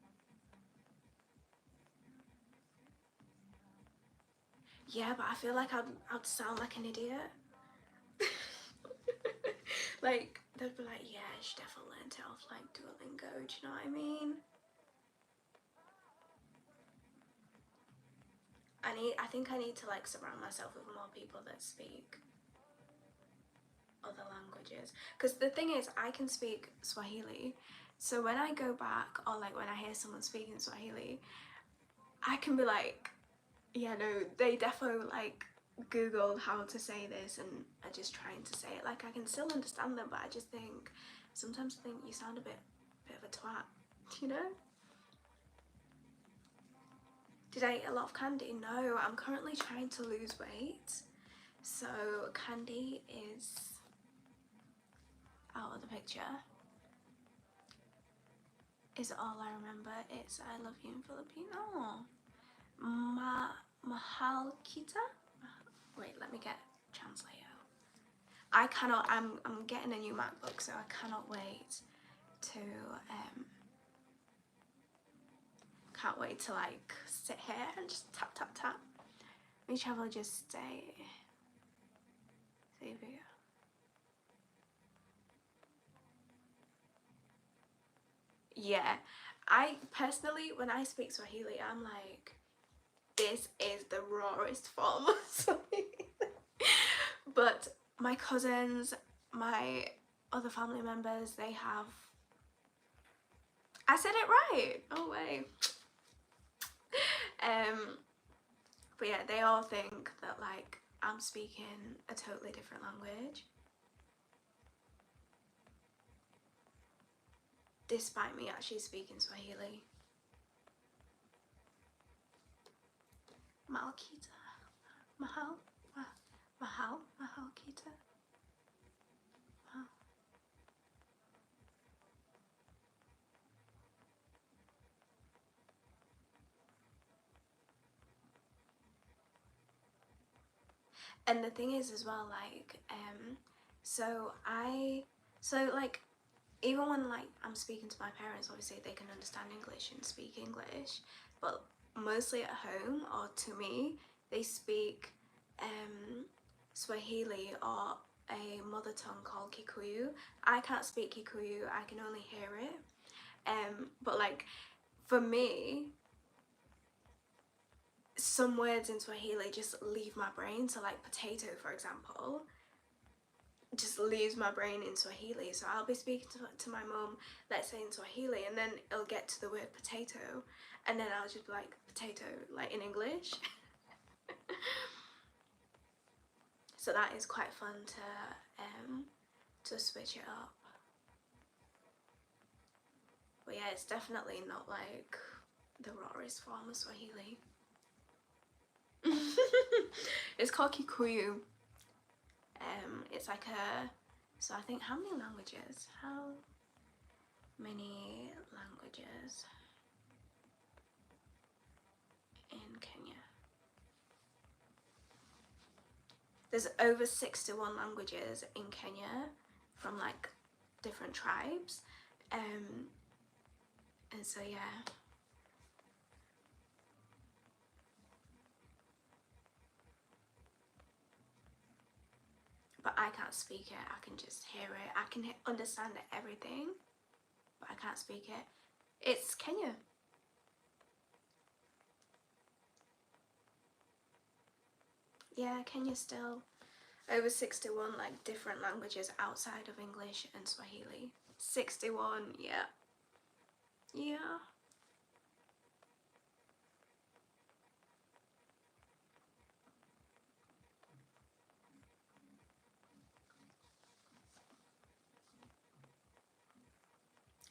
Yeah, but I feel like I'd sound like an idiot. Like, they'd be like, yeah, she definitely learned it off like Duolingo, do you know what I mean? I think I need to like surround myself with more people that speak other languages, because the thing is, I can speak Swahili, so when I go back or like when I hear someone speaking Swahili, I can be like, yeah, no, they definitely like googled how to say this and are just trying to say it. Like, I can still understand them, but I just think sometimes I think you sound a bit of a twat, you know? Did I eat a lot of candy? No, I'm currently trying to lose weight, so candy is out of the picture. Is all I remember. It's I love you in Filipino. Mahal kita? Wait, let me get translator. I cannot, I'm getting a new MacBook, so I cannot wait to can't wait to like sit here and just tap tap tap. Me travel just stay. Save it. Yeah, I personally, when I speak Swahili, I'm like, this is the rawest form of Swahili. But my cousins, my other family members, they have, I said it right, oh way. But yeah, they all think that like I'm speaking a totally different language, despite me actually speaking Swahili. Malkita, Mahal, Mahal Kita. Mahal. And the thing is as well, like, so like, even when like I'm speaking to my parents, obviously they can understand English and speak English, but mostly at home or to me, they speak Swahili or a mother tongue called Kikuyu. I can't speak Kikuyu, I can only hear it. But like, for me, some words in Swahili just leave my brain. So like potato, for example, just leaves my brain in Swahili. So I'll be speaking to my mum, let's say in Swahili, and then it'll get to the word potato, and then I'll just be like, potato, like in English. So that is quite fun to switch it up. But yeah, it's definitely not like the rawest form of Swahili. It's called Kikuyu. It's like a, so I think, how many languages? How many languages in Kenya? There's over 61 languages in Kenya from like different tribes. And so yeah. But I can't speak it, I can just hear it. I can understand everything, but I can't speak it. It's Kenya. Yeah, Kenya still. Over 61 like different languages outside of English and Swahili. 61, yeah. Yeah.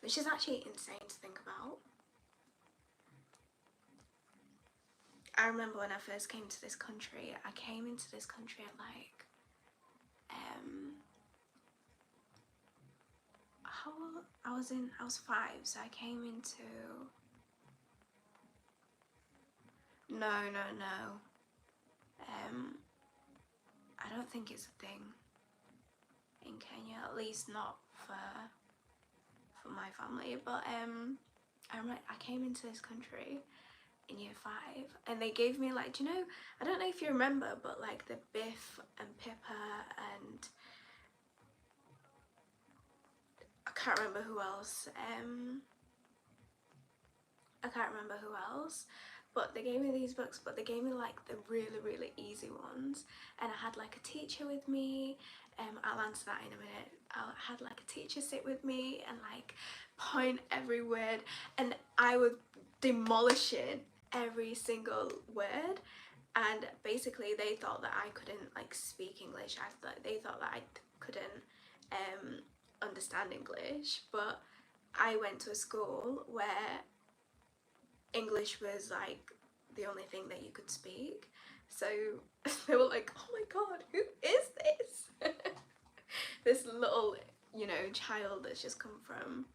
which is actually insane to think about. I remember when I first came to this country, I came into this country at like, I was 5, so I came into, no, I don't think it's a thing in Kenya, at least not for my family, but I came into this country in year 5 and they gave me like, do you know, I don't know if you remember, but like the Biff and Pippa and I can't remember who else, but they gave me these books, but they gave me like the really easy ones, and I had like a teacher with me. I'll answer that in a minute. I had like a teacher sit with me and like point every word, and I was demolishing every single word, and basically they thought that I couldn't like speak English. They thought that I couldn't understand English, but I went to a school where English was like the only thing that you could speak, so they were like, oh my god, who is this? This little, you know, child that's just come from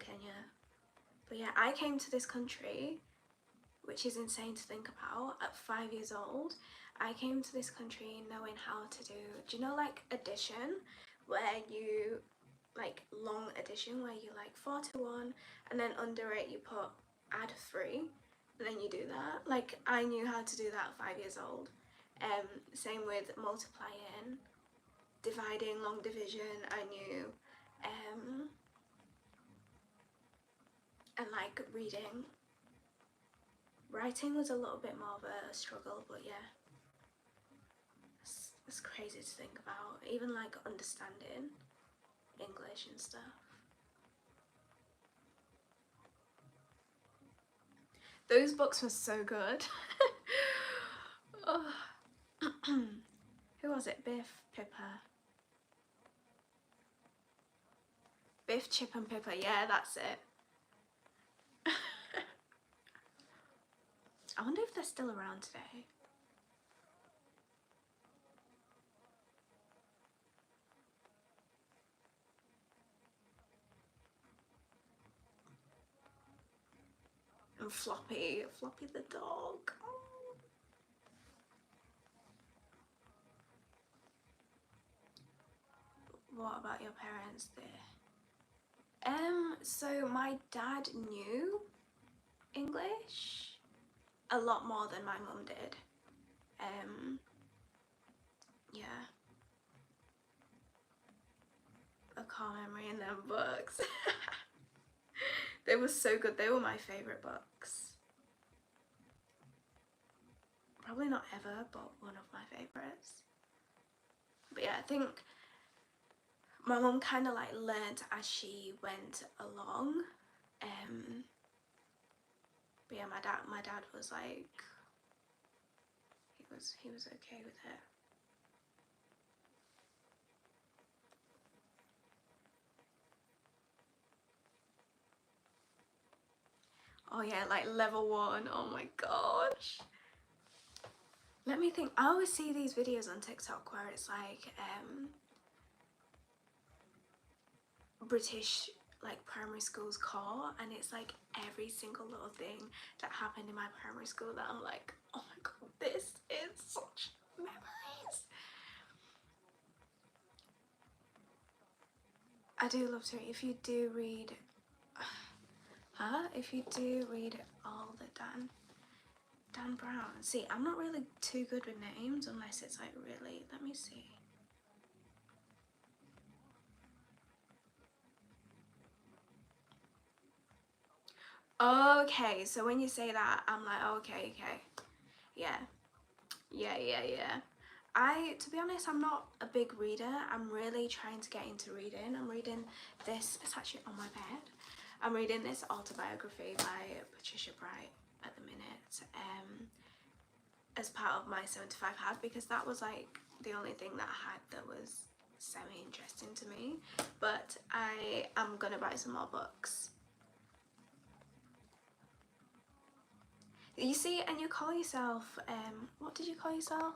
Kenya. But yeah, I came to this country, which is insane to think about, at 5 years old. I came to this country knowing how to do you know like addition, where you like long addition, where you like 4 to 1 and then under it you put add 3 and then you do that. Like I knew how to do that at 5 years old. Same with multiplying, dividing, long division, I knew, and like reading. Writing was a little bit more of a struggle, but yeah, it's crazy to think about, even like understanding English and stuff. Those books were so good. Oh. Who was it? Biff, Pippa. Biff, Chip and Pippa, yeah, that's it. I wonder if they're still around today. And Floppy the dog. Oh. What about your parents there? So my dad knew English a lot more than my mum did. Yeah. A car memory in them books. They were so good. They were my favourite books. Probably not ever, but one of my favourites. But yeah, I think my mum kind of like learned as she went along. But yeah, my dad was like, he was okay with it. Oh yeah, like level 1. Oh my gosh. Let me think. I always see these videos on TikTok where it's like British like primary school's core, and it's like every single little thing that happened in my primary school that I'm like, oh my god, this is such memories. I do love to read. If you do read all the Dan Brown. See, I'm not really too good with names unless it's like really, let me see. Okay, so when you say that, I'm like, okay. Yeah. To be honest, I'm not a big reader. I'm really trying to get into reading. I'm reading this, it's actually on my bed. I'm reading this autobiography by Patricia Bright at the minute, as part of my 75 Hab, because that was like the only thing that I had that was semi-interesting to me, but I am gonna buy some more books. You see, and you call yourself, what did you call yourself?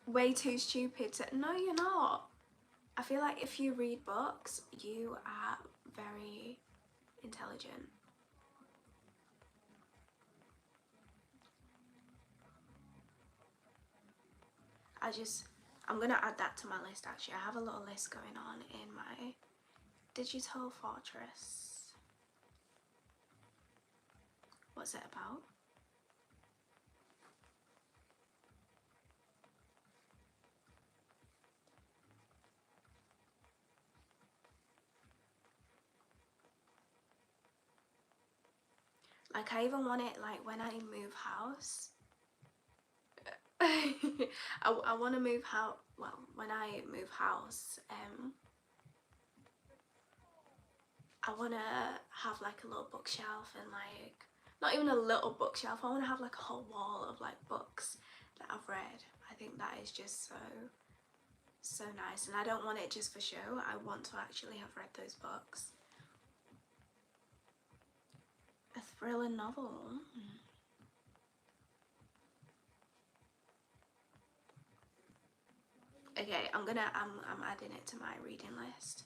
Way too stupid to, no you're not. I feel like if you read books, you are very intelligent. I'm gonna add that to my list actually. I have a little list going on in my digital fortress. What's it about? Like I even want it like when I move house. I want to move house, well when I move house, I want to have like a little bookshelf and like, not even a little bookshelf, I want to have like a whole wall of like books that I've read. I think that is just so nice, and I don't want it just for show, I want to actually have read those books. A thriller novel. Okay, I'm adding it to my reading list.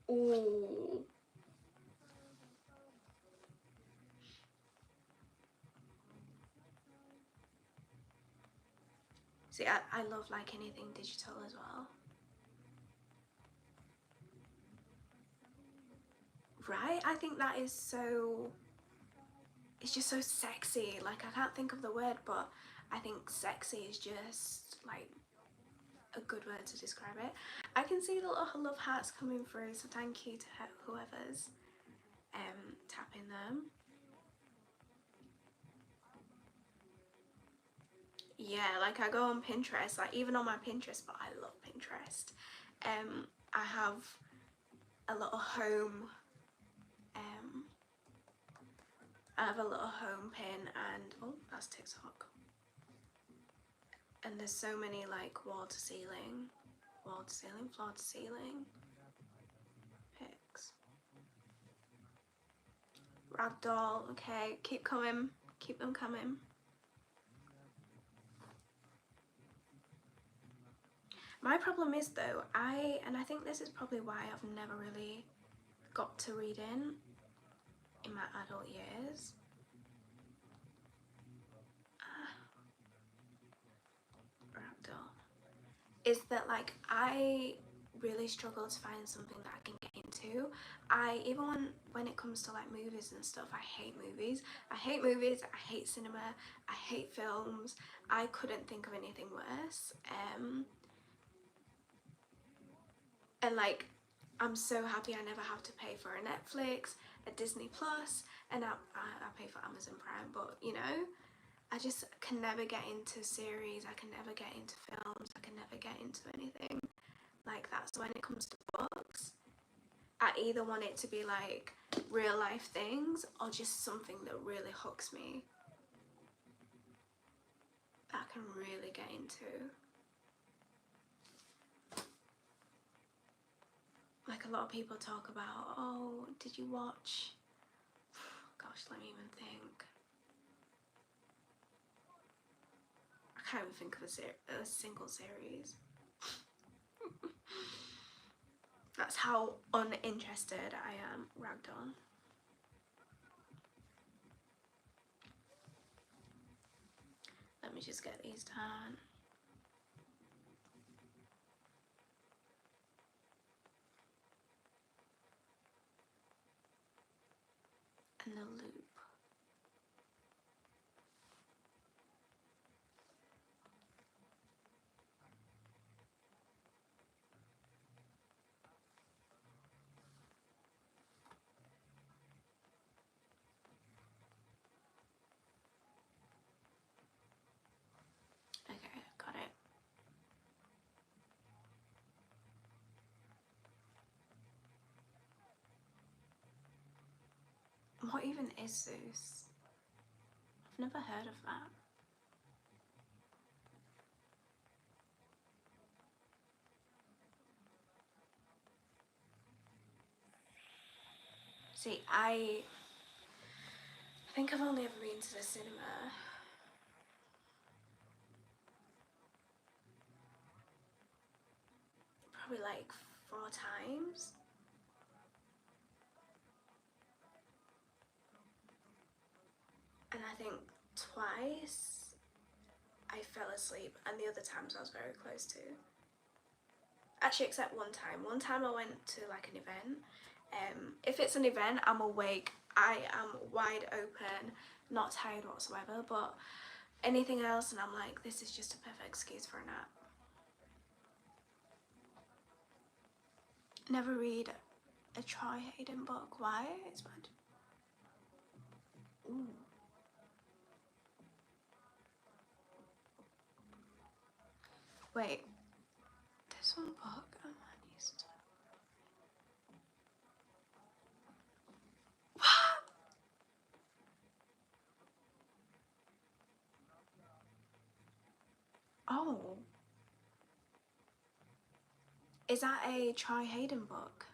Ooh. See, I love like anything digital as well. Right? I think that is so, it's just so sexy. Like I can't think of the word, but I think sexy is just like a good word to describe it. I can see the little love hearts coming through, so thank you to whoever's tapping them. Yeah, like I go on Pinterest, like even on my Pinterest, but I love Pinterest. I have a little home, I have a little home pin, and oh, that's TikTok. And there's so many like wall to ceiling, floor to ceiling pics. Ragdoll, okay, keep coming, keep them coming. My problem is though, and I think this is probably why I've never really got to reading in my adult years. Ragdoll. Is that like I really struggle to find something that I can get into. Even when it comes to like movies and stuff, I hate movies. I hate cinema, I hate films. I couldn't think of anything worse. And like I'm so happy I never have to pay for a Netflix, a Disney Plus, and I pay for Amazon Prime, but you know, I just can never get into series, I can never get into films, I can never get into anything like that. So when it comes to books, I either want it to be like real life things or just something that really hooks me, that I can really get into. Like a lot of people talk about, oh, did you watch, gosh, let me even think. I can't even think of a single series. That's how uninterested I am. Ragdoll. Let me just get these done. And the loop. Okay, got it. What even is Zeus? I've never heard of that. See, I think I've only ever been to the cinema probably like 4 times. And I think twice I fell asleep, and the other times I was very close to. Actually, except one time. One time I went to like an event. If it's an event, I'm awake. I am wide open, not tired whatsoever, but anything else and I'm like, this is just a perfect excuse for a nap. Never read a Troy Hayden book. Why? It's bad. Ooh. Wait, this one book I used to... What? Oh. Is that a Troy Hayden book?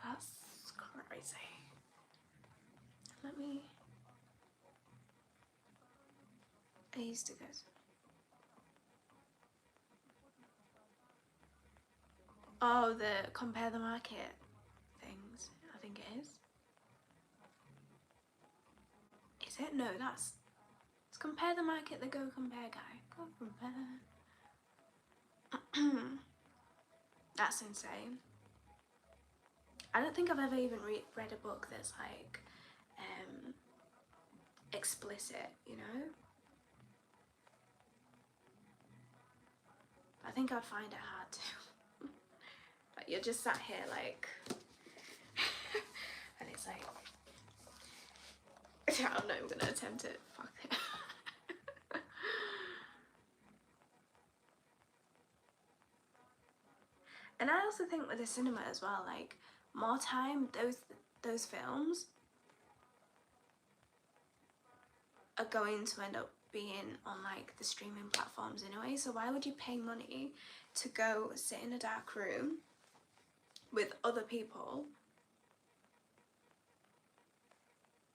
That's crazy. Let me... I used to go... Oh, the compare the market things, I think it is. Is it? No, that's... It's compare the market, the go compare guy. Go compare. That's insane. I don't think I've ever even read a book that's like explicit, you know? I think I'd find it hard to. Like, you're just sat here like and it's like I'm not even gonna attempt it. Fuck it. And I also think with the cinema as well, like more time those films are going to end up being on like the streaming platforms anyway, so why would you pay money to go sit in a dark room with other people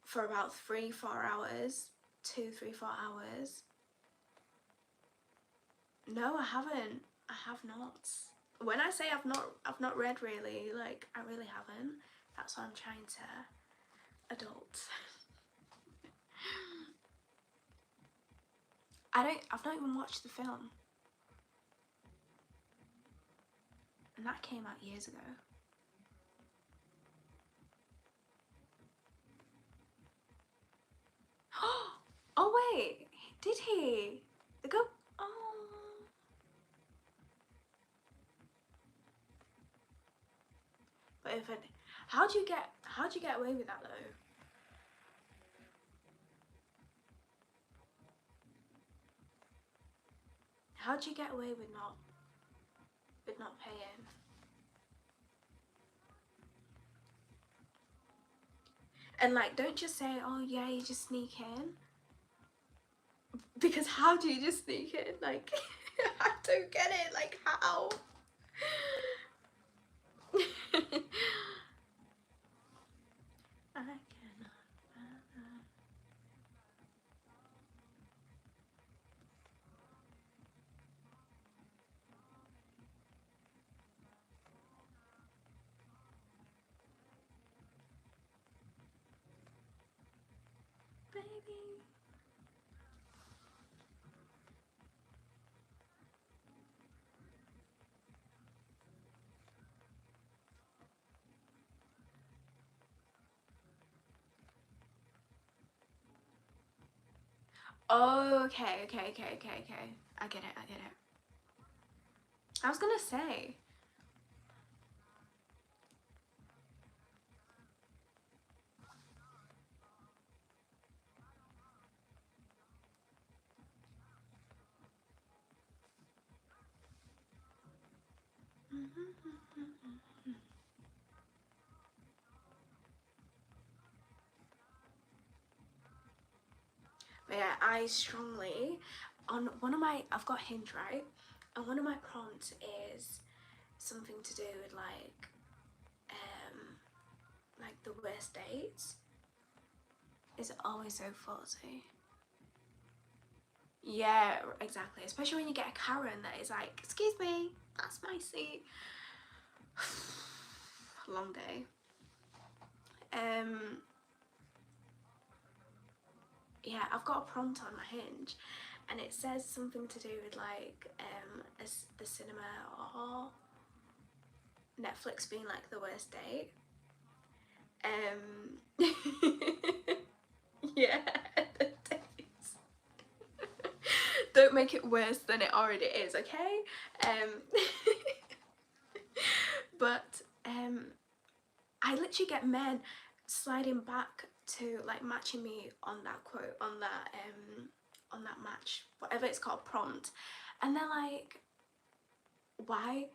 for about 3-4 hours, 2-3-4 hours? No, I haven't. I have not. When I say I've not read really, like I really haven't. That's why I'm trying to adult. I've not even watched the film. And that came out years ago. Oh wait, did he? The go... Oh. But if it... How'd you get away with that though? How'd you get away with not paying? And like, don't just say, oh yeah, you just sneak in. Because how do you just sneak in? Like, I don't get it. Like, how? I cannot. Baby. Oh, okay. I get it. I was gonna say. I strongly, on one of my, I've got Hinge, right, and one of my prompts is something to do with like the worst dates. Is always so fussy. Yeah, exactly. Especially when you get a Karen that is like, excuse me, that's my seat. Long day. Yeah, I've got a prompt on my Hinge, and it says something to do with like the cinema or Netflix being like the worst date. Yeah, the dates. Don't make it worse than it already is, okay? But I literally get men sliding back to like matching me on that quote, on that match, whatever it's called, prompt, and they're like, why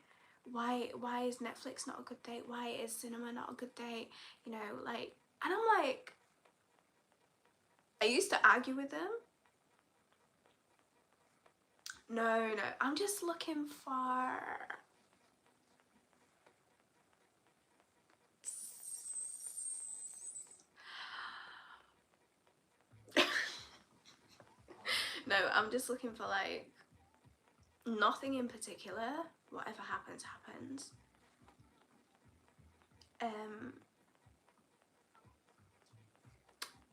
is Netflix not a good date? Why is cinema not a good date? You know, like, and I'm like, I used to argue with them. No, I'm just looking for no, I'm just looking for like nothing in particular. Whatever happens, happens.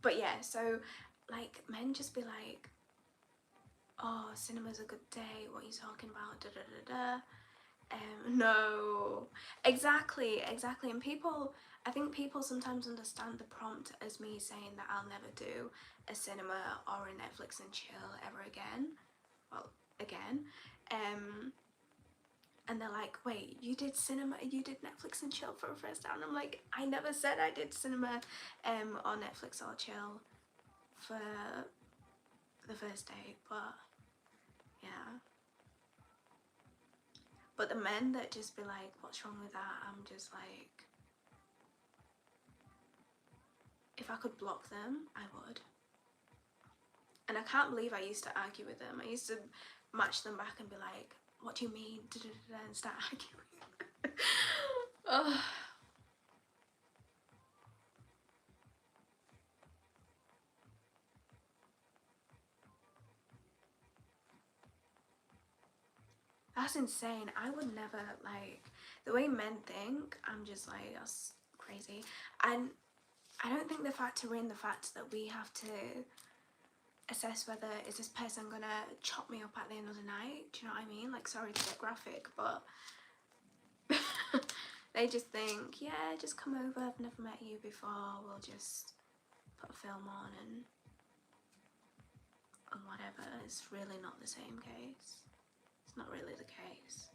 But yeah, so like men just be like, oh, cinema's a good day, what are you talking about, da da da da. No, exactly, and people, I think people sometimes understand the prompt as me saying that I'll never do a cinema or a Netflix and chill ever again. Well, again. And they're like, wait, you did cinema, you did Netflix and chill for a first time? And I'm like, I never said I did cinema or Netflix or chill for the first date, but yeah. But the men that just be like, what's wrong with that? I'm just like, if I could block them, I would. And I can't believe I used to argue with them. I used to match them back and be like, what do you mean? And start arguing. Oh. That's insane. I would never, like, the way men think, I'm just like, that's crazy. And I don't think they factor in the fact that we have to assess whether is this person gonna chop me up at the end of the night. Do you know what I mean? Like, sorry to get graphic, but they just think, yeah, just come over, I've never met you before, we'll just put a film on and whatever. It's really not the same case. It's not really the case.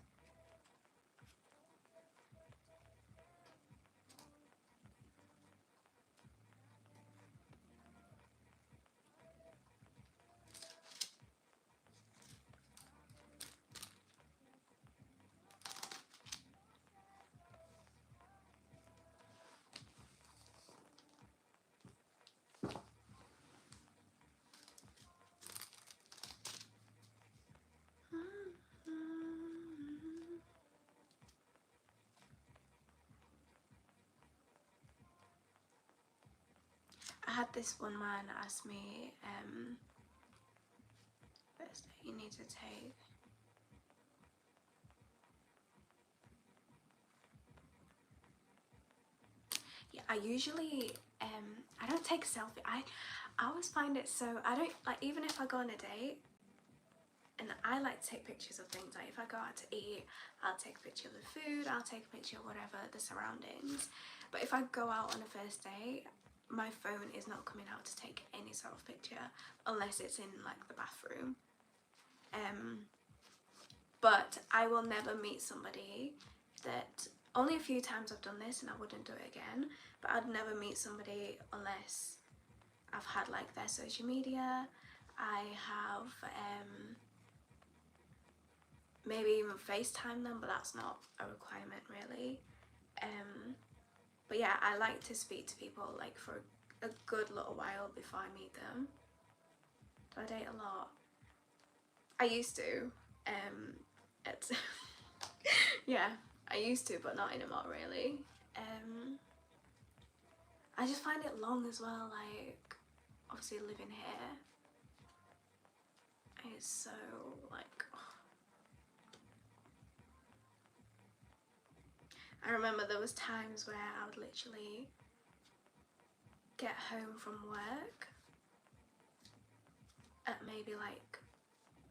I had this one man ask me, first date you need to take. Yeah, I usually, I don't take a selfie. I always find it so, I don't, like, even if I go on a date, and I like to take pictures of things, like if I go out to eat, I'll take a picture of the food, I'll take a picture of whatever, the surroundings. But if I go out on a first date, my phone is not coming out to take any sort of picture unless it's in like the bathroom. But I will never meet somebody that, only a few times I've done this and I wouldn't do it again, but I'd never meet somebody unless I've had like their social media, I have maybe even FaceTime them, but that's not a requirement really. But yeah, I like to speak to people like for a good little while before I meet them. Do I date a lot? I used to. It's yeah, I used to, but not anymore really. I just find it long as well, like obviously living here is so like I remember there was times where I would literally get home from work at maybe like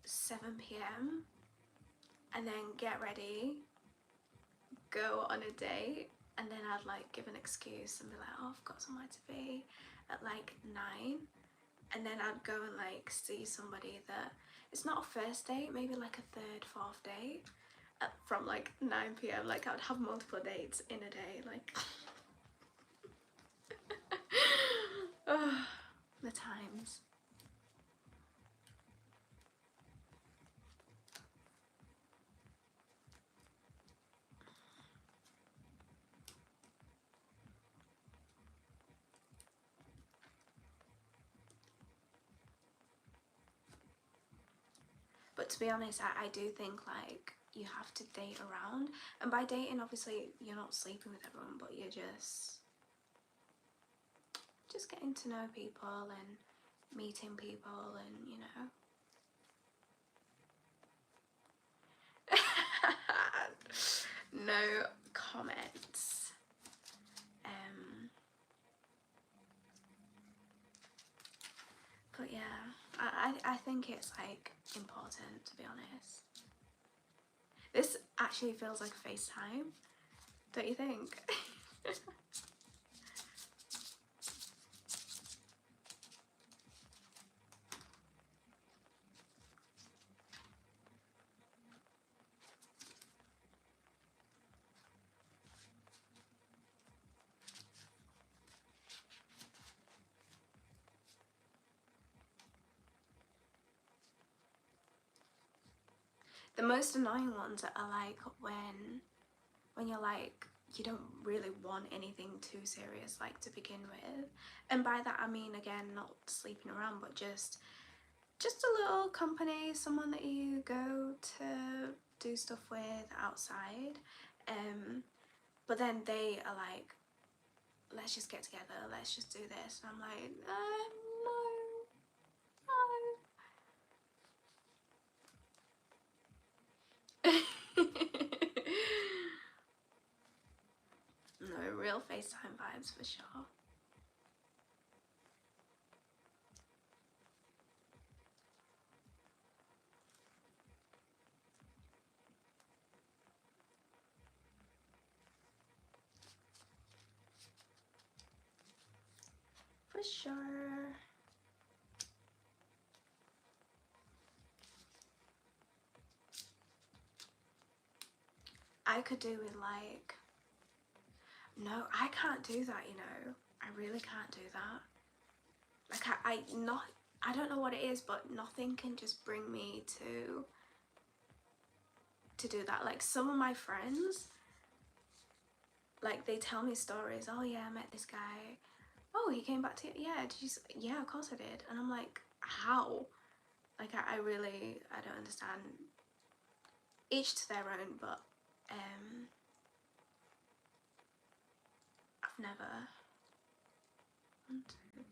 7 p.m. and then get ready, go on a date, and then I'd like give an excuse and be like, oh, I've got somewhere to be at like 9, and then I'd go and like see somebody that it's not a first date, maybe like a third, fourth date from like 9 p.m. Like I would have multiple dates in a day, like oh, the times. But to be honest, I do think like you have to date around, and by dating obviously you're not sleeping with everyone, but you're just getting to know people and meeting people, and you know. No comments. But yeah, I think it's like important, to be honest. This actually feels like FaceTime, don't you think? The most annoying ones are like when you're like you don't really want anything too serious like to begin with, and by that I mean again not sleeping around, but just a little company, someone that you go to do stuff with outside, but then they are like, let's just get together, let's just do this, and I'm like, no, no. No, real FaceTime vibes for sure. For sure. I could do with like, no, I can't do that, you know. I really can't do that. Like I don't know what it is, but nothing can just bring me to do that. Like some of my friends, like they tell me stories. Oh yeah, I met this guy. Oh, he came back to you. Yeah, did you? Yeah, of course I did. And I'm like, how? Like I really, I don't understand. Each to their own, but I've never. 1, 2, 3.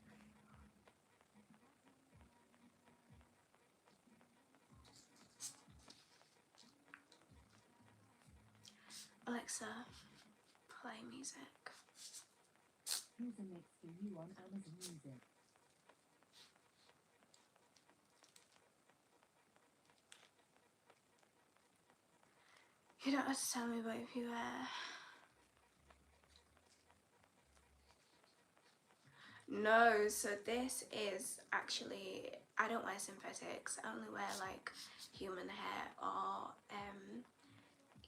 Alexa, play music. Here's a mix for you on Amazon Music. You don't have to tell me, but if you No, so this is actually, I don't wear synthetics, I only wear like human hair, or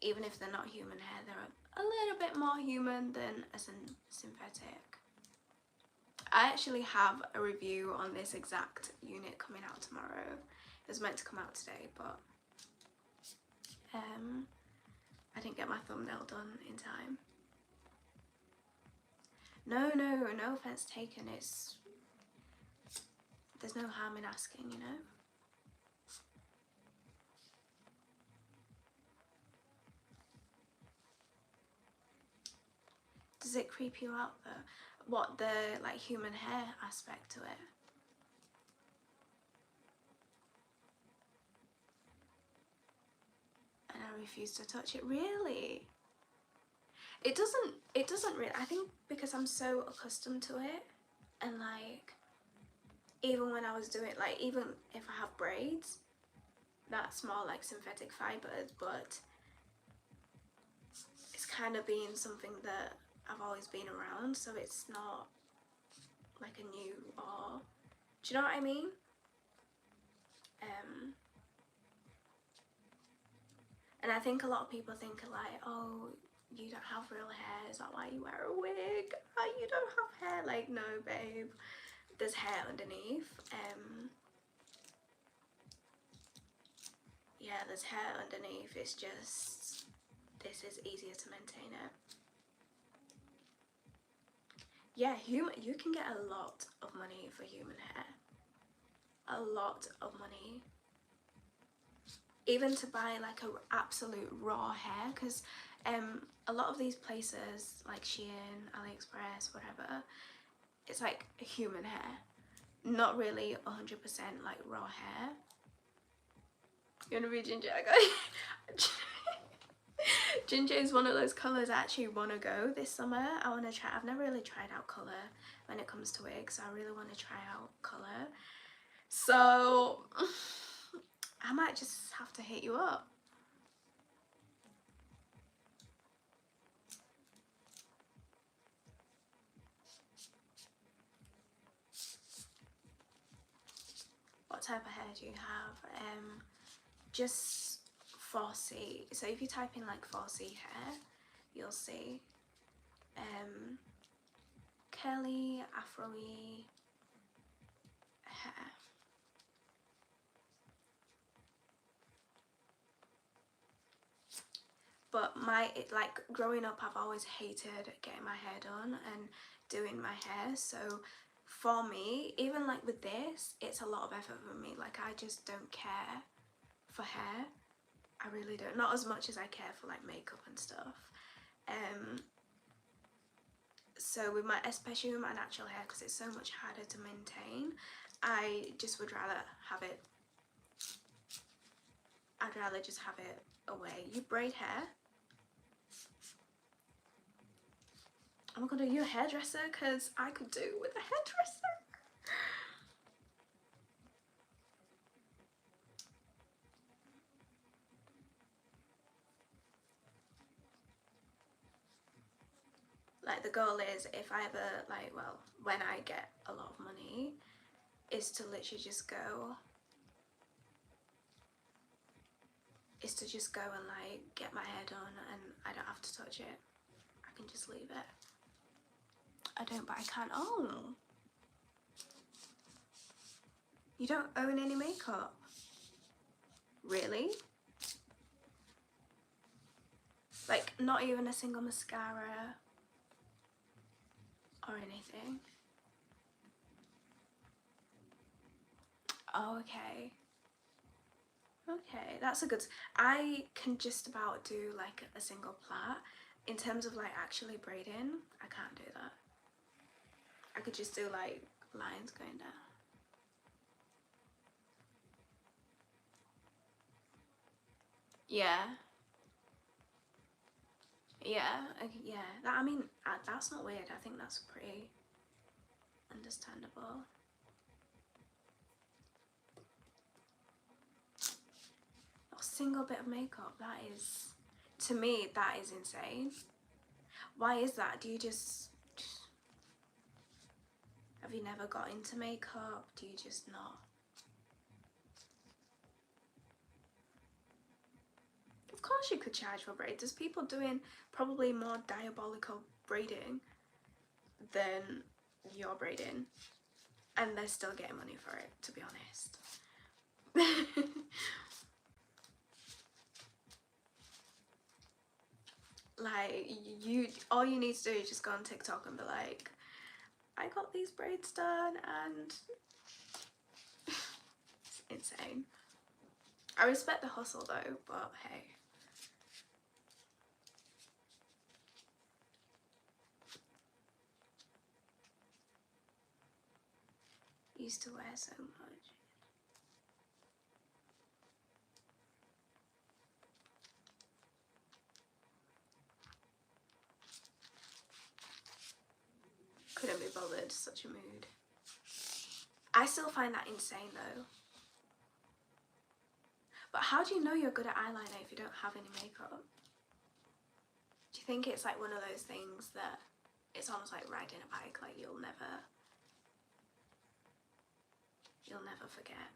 even if they're not human hair, they're a little bit more human than a synthetic. I actually have a review on this exact unit coming out tomorrow. It was meant to come out today, but I didn't get my thumbnail done in time. No offense taken, it's there's no harm in asking, you know? Does it creep you out though? What, the like human hair aspect to it? And I refuse to touch it. Really? It doesn't really, I think because I'm so accustomed to it, and like even when I was doing, like, even if I have braids, that's more like synthetic fibers, but it's kind of been something that I've always been around, so it's not like a new, or do you know what I mean? And I think a lot of people think like, oh, you don't have real hair, is that why you wear a wig? Oh, you don't have hair. Like, no babe, there's hair underneath. Yeah, there's hair underneath, it's just this is easier to maintain it. Yeah, you can get a lot of money for human hair, a lot of money, even to buy like a absolute raw hair, because a lot of these places like Shein, AliExpress, whatever, it's like human hair, not really 100% like raw hair. You wanna be ginger? I got ginger is one of those colours I actually want to go this summer. I want to try. I've never really tried out colour when it comes to wigs, so I really want to try out colour. So I might just have to hit you up. What type of hair do you have? Just 4C. So if you type in like 4C hair, you'll see curly, afro-y hair. But like growing up, I've always hated getting my hair done and doing my hair, so for me, even like with this, it's a lot of effort for me. Like, I just don't care for hair. I really don't. Not as much as I care for like makeup and stuff. So with especially with my natural hair, because it's so much harder to maintain, I just would rather have it, I'd rather just have it away. You braid hair? Oh my god, are you a hairdresser? Because I could do with a hairdresser. Like, the goal is, if I ever, like, well, when I get a lot of money, is to literally just go, and like get my hair done, and I don't have to touch it. I can just leave it. I don't, but I can. Oh, you don't own any makeup? Really? Like, not even a single mascara or anything? Oh, okay. Okay, that's a good. I can just about do like a single plait. In terms of like actually braiding, I can't do that. I could just do like lines going down. Yeah. Yeah, yeah. I mean, that's not weird. I think that's pretty understandable. A single bit of makeup, that is, to me, that is insane. Why is that? Do you just, have you never got into makeup? Do you just not? Of course you could charge for braids. There's people doing probably more diabolical braiding than you're braiding, and they're still getting money for it, to be honest. Like, all you need to do is just go on TikTok and be like, I got these braids done and insane. I respect the hustle though, but hey. Used to wear so much. Couldn't be bothered, such a mood. I still find that insane though. But how do you know you're good at eyeliner if you don't have any makeup? Do you think it's like one of those things that it's almost like riding a bike, like you'll never forget?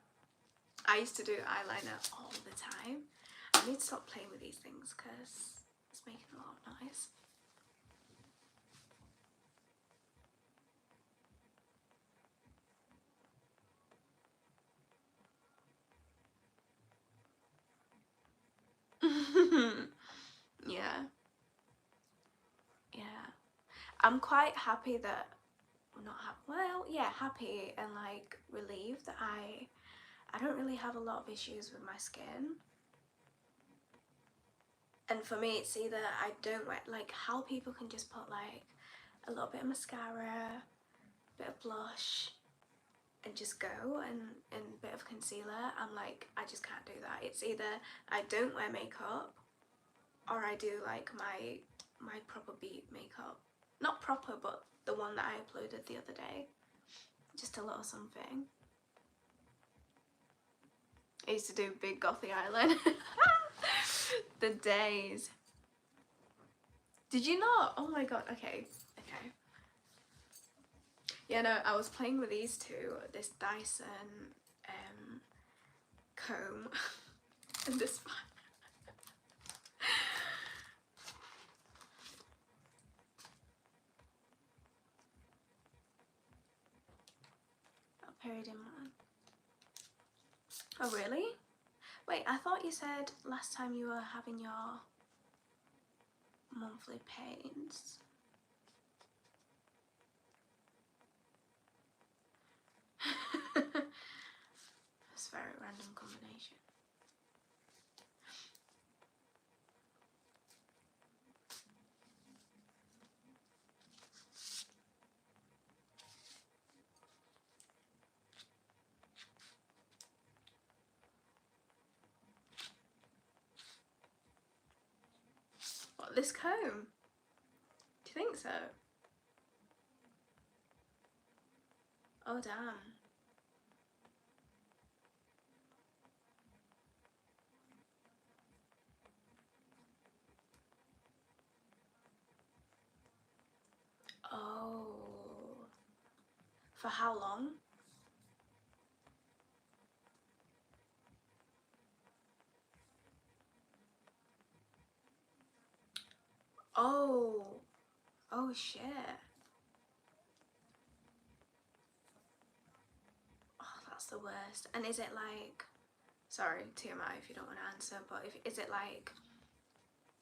I used to do eyeliner all the time. I need to stop playing with these things because it's making a lot of noise. Yeah. Yeah. I'm quite happy that, well, not happy, well, yeah, happy and like relieved that I don't really have a lot of issues with my skin. And for me, it's either I don't wear, like how people can just put like a little bit of mascara, a bit of blush, and just go, and a bit of concealer. I'm like, I just can't do that. It's either I don't wear makeup or I do like my proper beat makeup. Not proper, but the one that I uploaded the other day. Just a little something. I used to do big gothy eyeliner. The days. Did you not? Oh my god, okay. Okay. Yeah, no, I was playing with these two, this Dyson comb and this one. Period in one. Oh really? Wait, I thought you said last time you were having your monthly pains. It's a very random combination. What, this comb? Do you think so? Oh damn. Oh. For how long? Oh. Oh shit. Oh, that's the worst. And is it like, sorry, TMI if you don't want to answer, but is it like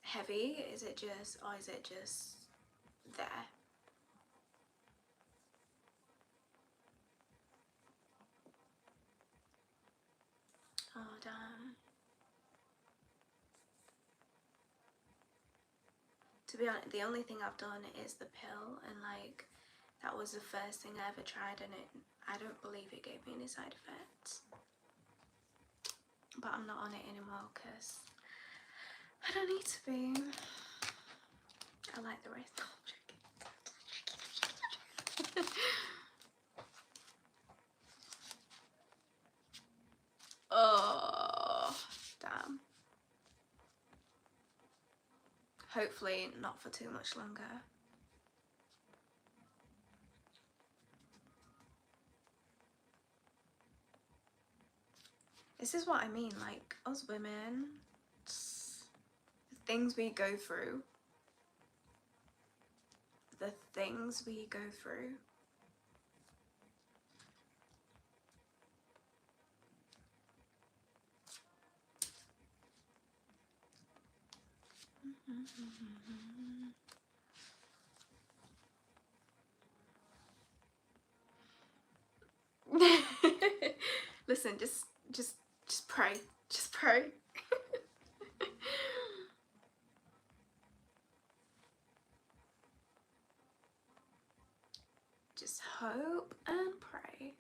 heavy? Is it just, or is it just there? Oh damn. To be honest, the only thing I've done is the pill, and like that was the first thing I ever tried, and I don't believe it gave me any side effects. But I'm not on it anymore because I don't need to be. I like the race. No, I'm joking. Oh, damn. Hopefully not for too much longer. This is what I mean, like us women, the things we go through. The things we go through. Listen, just Just pray. Just pray. Just hope and pray.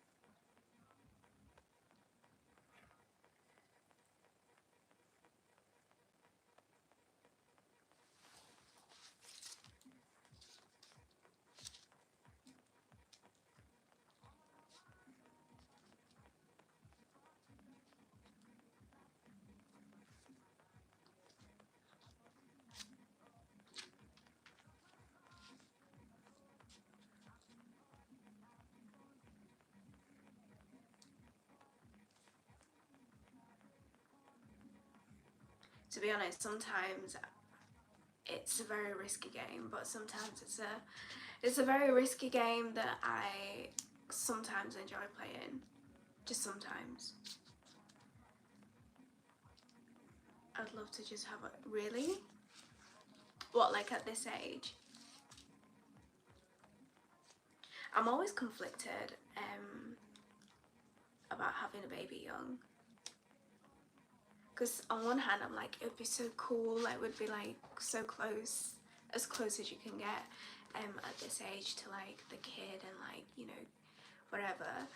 To be honest, sometimes it's a very risky game, but sometimes it's a very risky game that I sometimes enjoy playing. Just sometimes. I'd love to just have a... Really? What, like at this age? I'm always conflicted about having a baby young. Because on one hand, I'm like, it would be so cool, like, it would be like so close, as close as you can get at this age to like the kid and like, you know, whatever.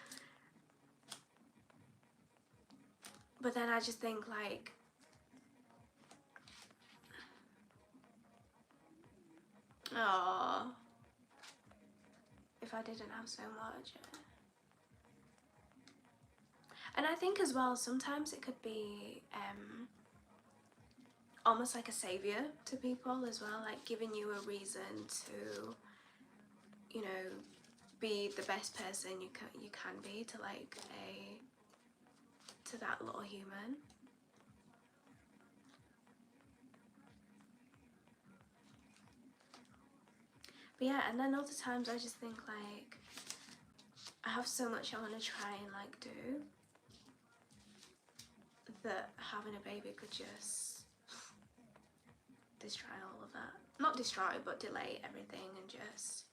But then I just think like, oh, if I didn't have so much. And I think as well, sometimes it could be almost like a saviour to people as well, like giving you a reason to, you know, be the best person you can be to like to that little human. But yeah, and then other times I just think like I have so much I want to try and like do that having a baby could just destroy all of that. Not destroy, but delay everything and just,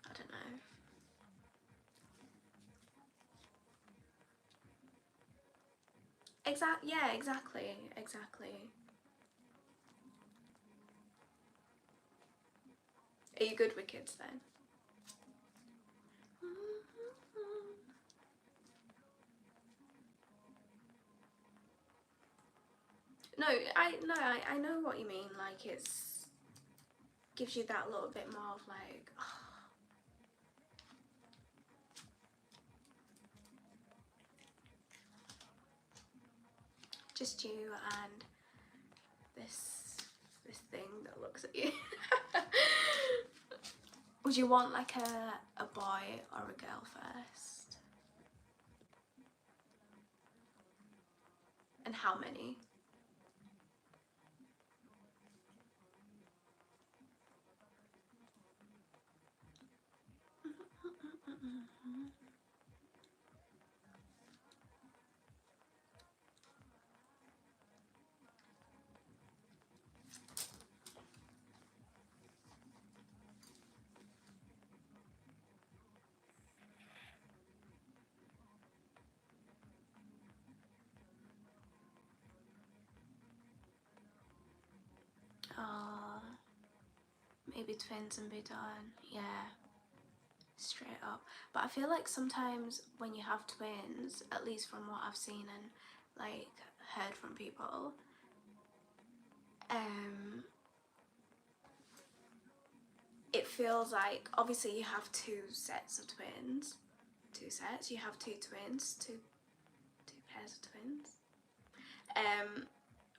I don't know. Yeah, exactly. Are you good with kids then? No, I know what you mean. Like it's gives you that little bit more of like, just you and this thing that looks at you. Would you want like a boy or a girl first? And how many? Oh, maybe twins and be done. Yeah, straight up. But I feel like sometimes when you have twins, at least from what I've seen and like heard from people, it feels like obviously you have two sets of twins. Two sets. You have two twins, two pairs of twins.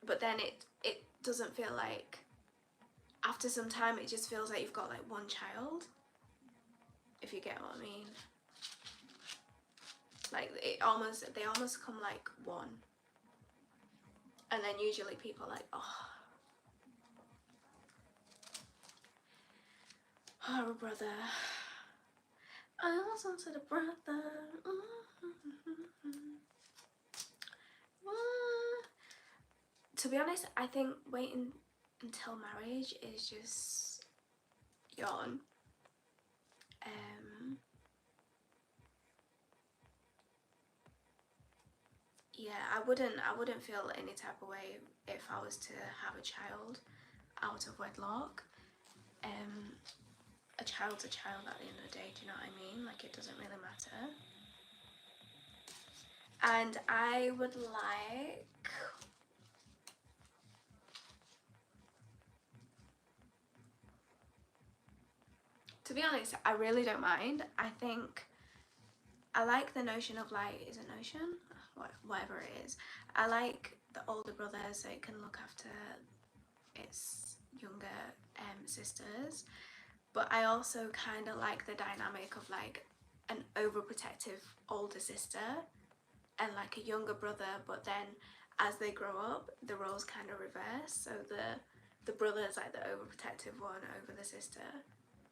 But then it doesn't feel like, after some time it just feels like you've got like one child, if you get what I mean. Like they almost come like one. And then usually people are like, oh, brother. I almost wanted a brother. To be honest, I think waiting until marriage is just yawn. wouldn't feel any type of way if I was to have a child out of wedlock. A child's a child at the end of the day, do you know what I mean? Like, it doesn't really matter. And I would like, to be honest, I really don't mind. I think I like the notion of, like, is it notion? Whatever it is. I like the older brother so it can look after its younger sisters. But I also kind of like the dynamic of, like, an overprotective older sister and, like, a younger brother, but then as they grow up, the roles kind of reverse. So the brother's like the overprotective one over the sister.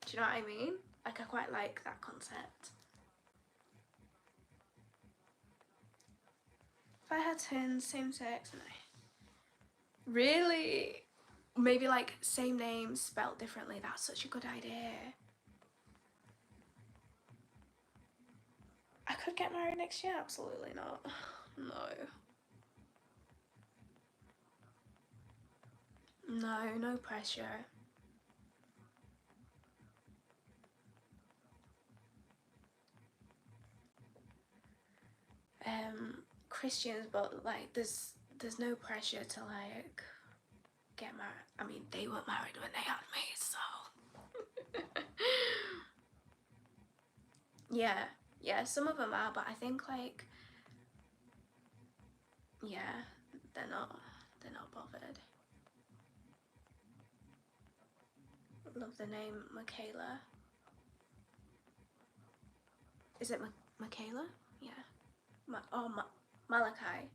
Do you know what I mean? Like, I quite like that concept. If I had twins, same sex, and really, maybe like same name spelt differently. That's such a good idea. I could get married next year. Absolutely not. No pressure. Christians, but like there's no pressure to like get married. I mean, they were married when they had me, so yeah, some of them are, but I think like, yeah, they're not bothered. Love the name Michaela. Is it Michaela? Yeah. Malachi.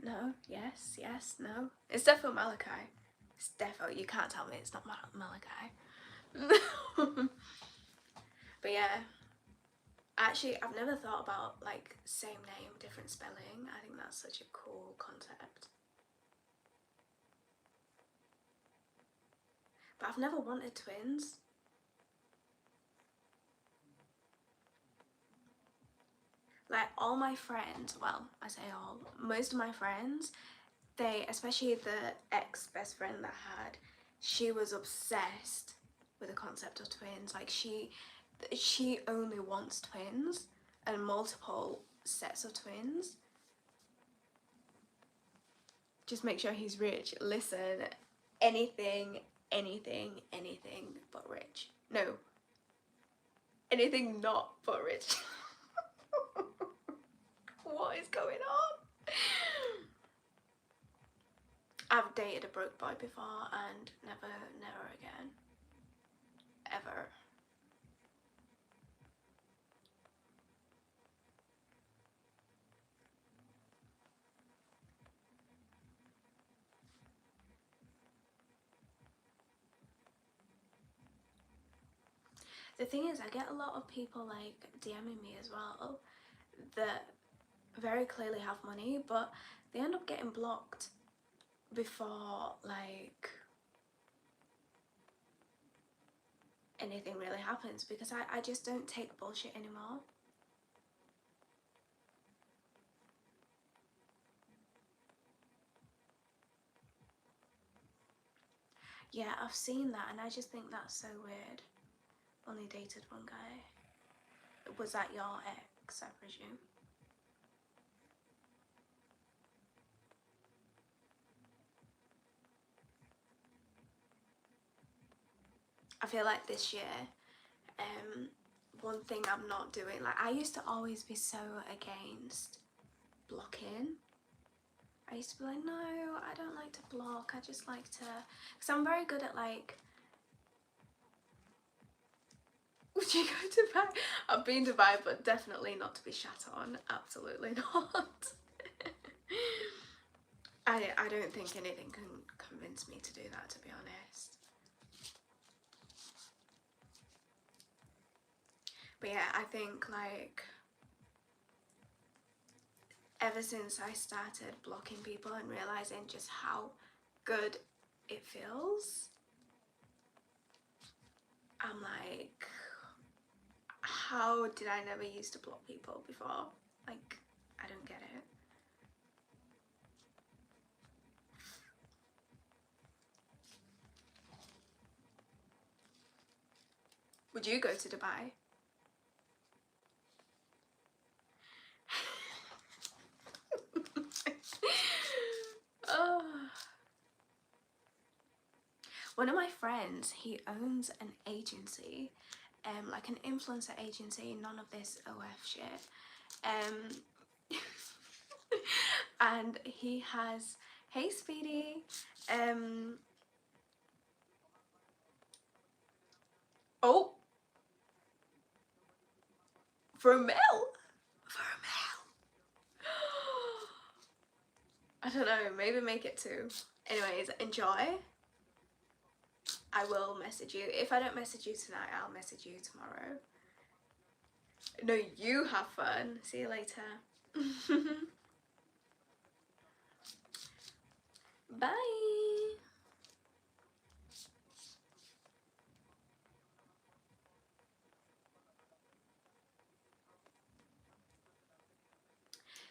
No, yes, no. It's definitely Malachi. It's definitely, you can't tell me it's not Malachi. But yeah, actually, I've never thought about like same name, different spelling. I think that's such a cool concept. But I've never wanted twins. Like, all my friends, well, I say all, most of my friends, they, especially the ex-best friend that I had, she was obsessed with the concept of twins. Like, she only wants twins and multiple sets of twins. Just make sure he's rich. Listen, anything but rich. No, anything not but rich. What is going on? I've dated a broke boy before and never again. Ever. The thing is, I get a lot of people like DMing me as well that very clearly have money, but they end up getting blocked before like anything really happens, because I just don't take bullshit anymore. Yeah, I've seen that and I just think that's so weird. Only dated one guy. Was that your ex, I presume? I feel like this year, one thing I'm not doing, like, I used to always be so against blocking. I used to be like, no, I don't like to block, I just like to, because I'm very good at like, would you go to Dubai? I've been to Dubai, but definitely not to be shat on, absolutely not. I don't think anything can convince me to do that, to be honest. But yeah, I think like ever since I started blocking people and realizing just how good it feels, I'm like, how did I never used to block people before? Like, I don't get it. Would you go to Dubai? Oh. One of my friends, he owns an agency, like an influencer agency, none of this OF shit. And he has, hey Speedy, oh, for a mil? For a mil? I don't know, maybe make it two. Anyways, enjoy. I will message you. If I don't message you tonight, I'll message you tomorrow. No, you have fun. See you later. Bye.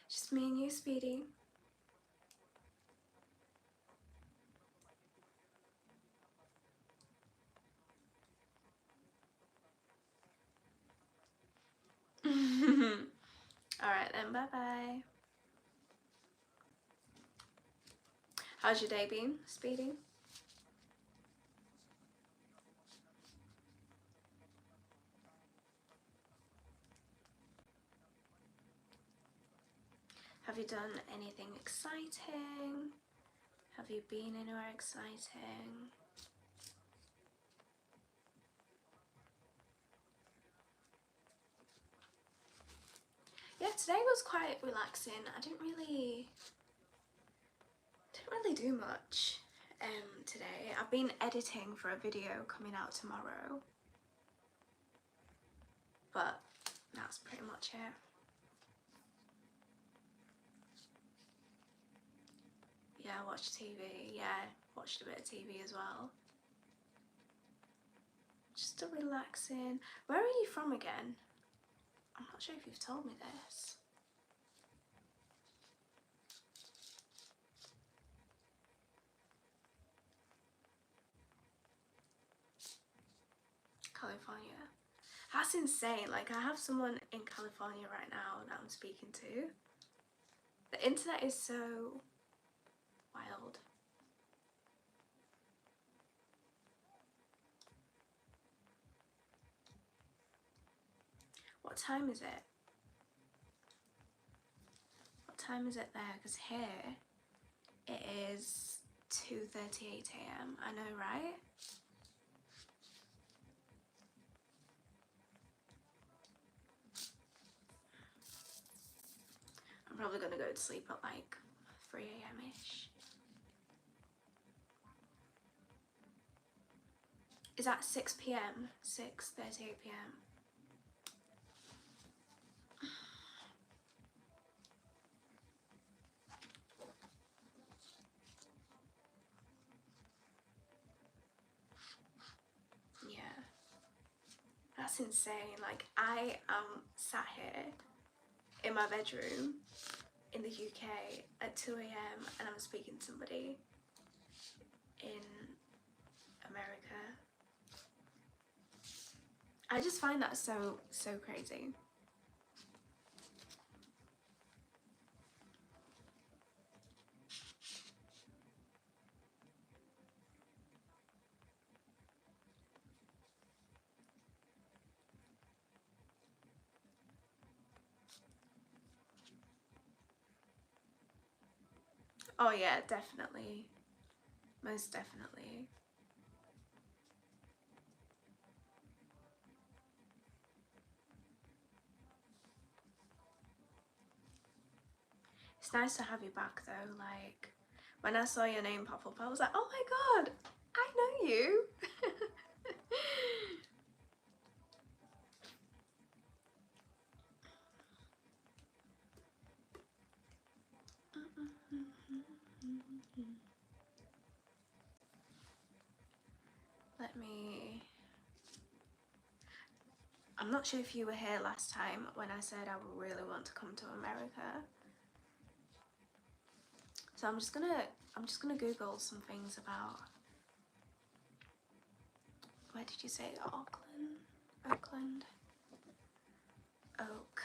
Just me and you, Speedy. Alright then, bye bye. How's your day been, Speedy? Have you done anything exciting? Have you been anywhere exciting? Yeah, today was quite relaxing. I didn't really do much today. I've been editing for a video coming out tomorrow, but that's pretty much it. Yeah, I watched TV. Yeah, watched a bit of TV as well. Just a relaxing. Where are you from again? I'm not sure if you've told me this. California. That's insane. Like, I have someone in California right now that I'm speaking to. The internet is so wild. What time is it? What time is it there? Because here it is 2:38 AM. I know, right? I'm probably gonna go to sleep at like 3 AM-ish. Is that 6 PM? 6:38 PM. Yeah. That's insane. Like, I am sat here in my bedroom in the UK at 2 AM and I'm speaking to somebody in America. I just find that so crazy. Oh yeah, definitely. Most definitely. It's nice to have you back though. Like, When I saw your name pop up, I was like, oh my god, I know you. Let me... I'm not sure if you were here last time when I said I would really want to come to America. So I'm just gonna Google some things about... Where did you say? Auckland? Oakland? Oak.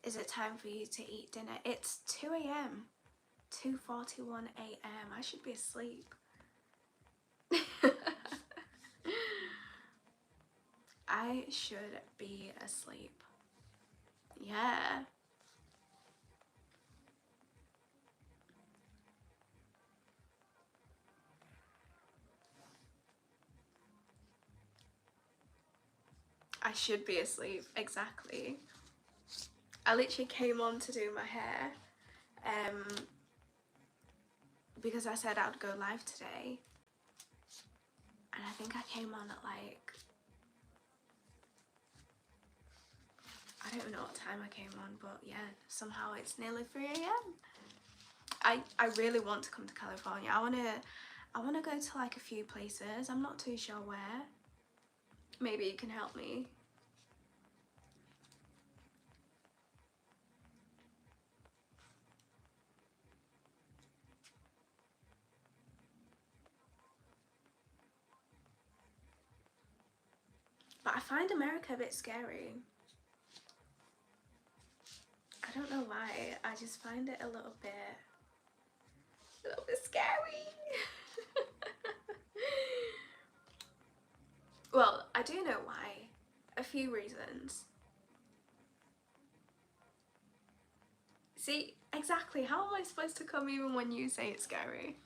Is it time for you to eat dinner? It's 2 a.m. 2:41 a.m. I should be asleep. I should be asleep. Yeah. I should be asleep, exactly. I literally came on to do my hair because I said I'd go live today, and I think I came on at like, I don't know what time I came on, but yeah, somehow it's nearly 3 a.m. I really want to come to California. I wanna go to like a few places. I'm not too sure where. Maybe you can help me. But I find America a bit scary. I don't know why. I just find it a little bit scary. Well, I do know why. A few reasons. See, exactly. How am I supposed to come even when you say it's scary?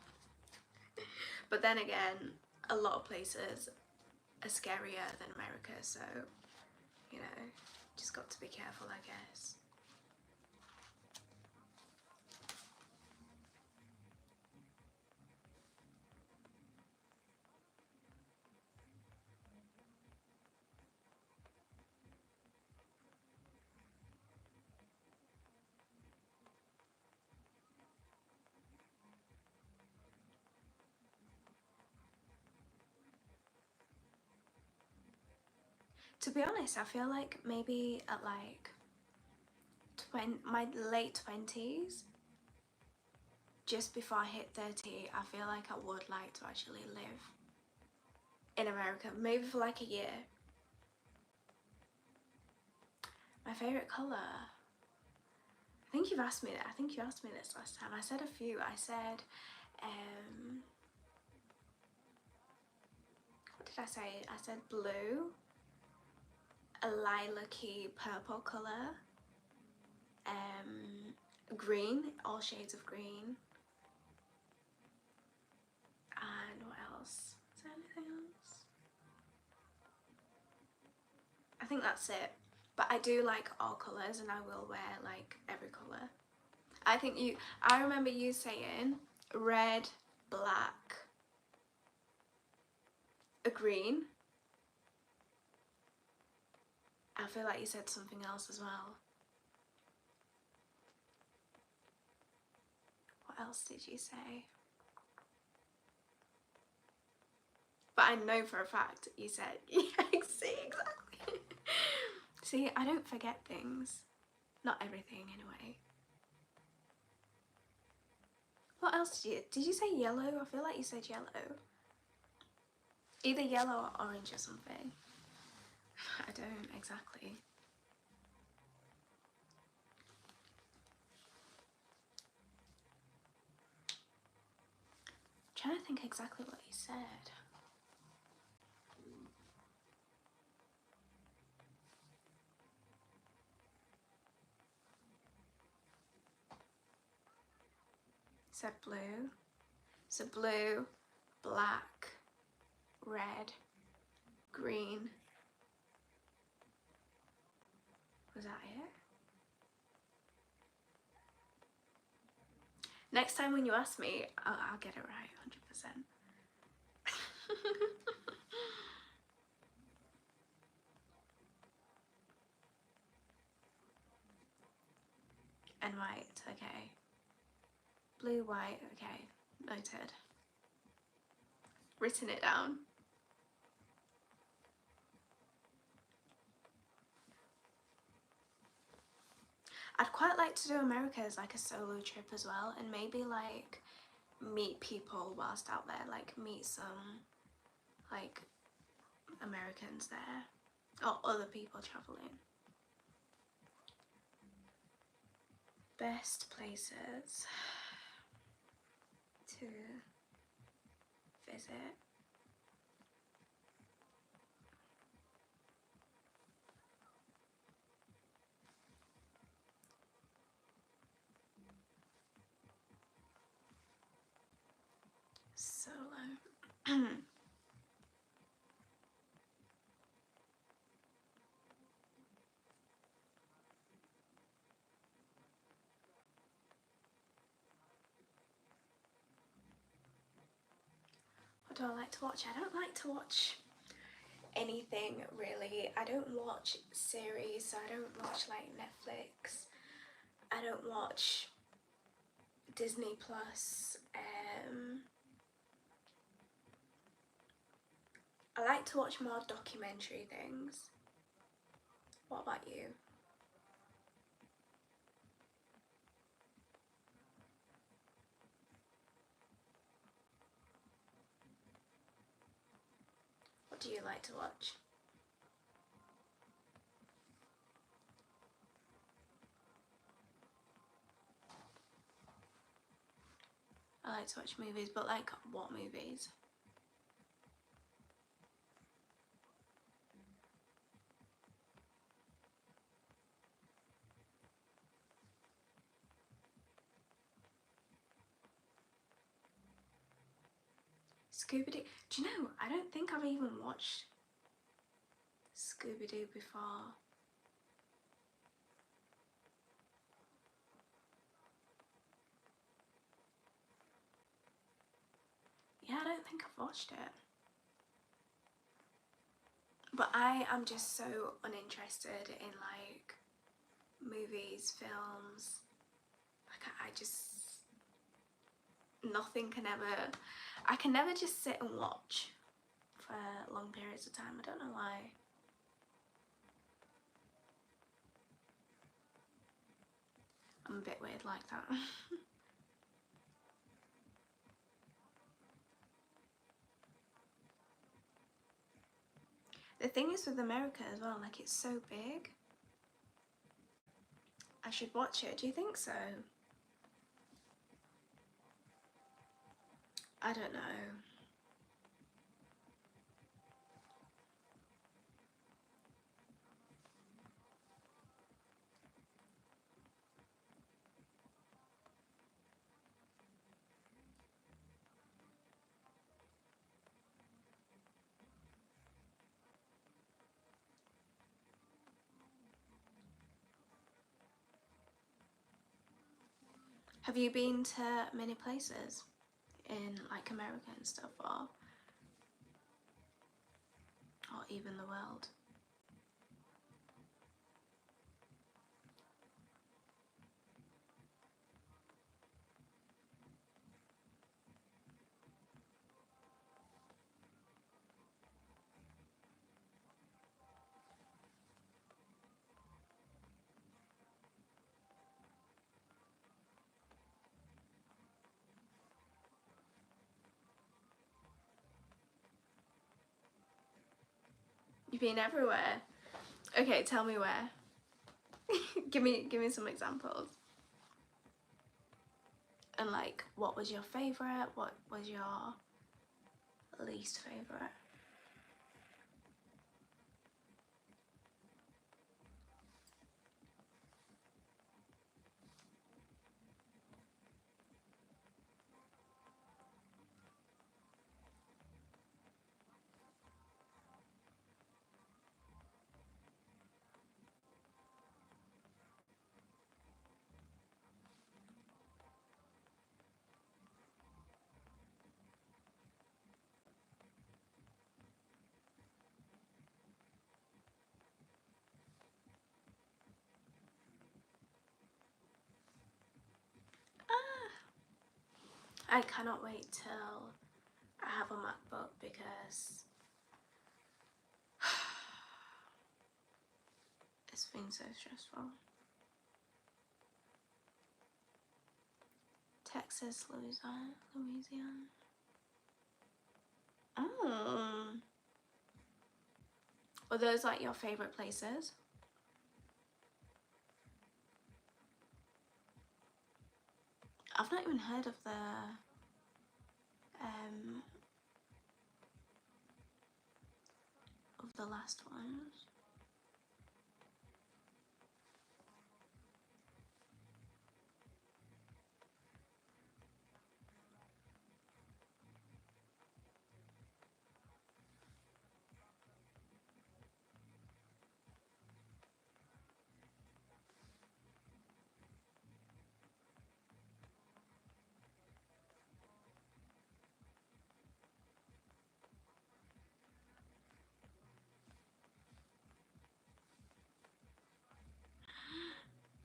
But then again, a lot of places are scarier than America, so, you know, just got to be careful, I guess. To be honest, I feel like maybe at like my late 20s, just before I hit 30, I feel like I would like to actually live in America, maybe for like a year. My favourite colour? I think you've asked me that. I think you asked me this last time. I said a few. I said, what did I say? I said blue, a lilac-y purple colour, green, all shades of green, and what else? Is there anything else? I think that's it. But I do like all colours, and I will wear like every colour. I remember you saying red, black, a green. I feel like you said something else as well. What else did you say? But I know for a fact you said, yeah, see, exactly. See, I don't forget things. Not everything, anyway. What else did you say yellow? I feel like you said yellow. Either yellow or orange or something. I don't exactly. I'm trying to think exactly what you said. said blue. So blue, black, red, green. Was that it? Next time when you ask me, I'll get it right, 100%. And white, okay. Blue, white, okay. Noted. Written it down. I'd quite like to do America as like a solo trip as well, and maybe like meet people whilst out there, like meet some like Americans there or other people travelling. Best places to visit. Solo. What do I like to watch? I don't like to watch anything really. I don't watch series, so I don't watch like Netflix. I don't watch Disney Plus. I like to watch more documentary things. What about you? What do you like to watch? I like to watch movies, but like what movies? Scooby-Doo. Do you know, I don't think I've even watched Scooby-Doo before. Yeah, I don't think I've watched it. But I am just so uninterested in like movies, films. Like I just, nothing can ever, I can never just sit and watch for long periods of time. I don't know why. I'm a bit weird like that. The thing is with America as well, like it's so big. I should watch it. Do you think so? I don't know. Have you been to many places in like America and stuff, or even the world? You've been everywhere. Okay, tell me where. give me some examples. And like, what was your favourite? What was your least favourite? I cannot wait till I have a MacBook because it's been so stressful. Texas, Louisiana. Oh. Are those like your favourite places? I've not even heard of the last ones.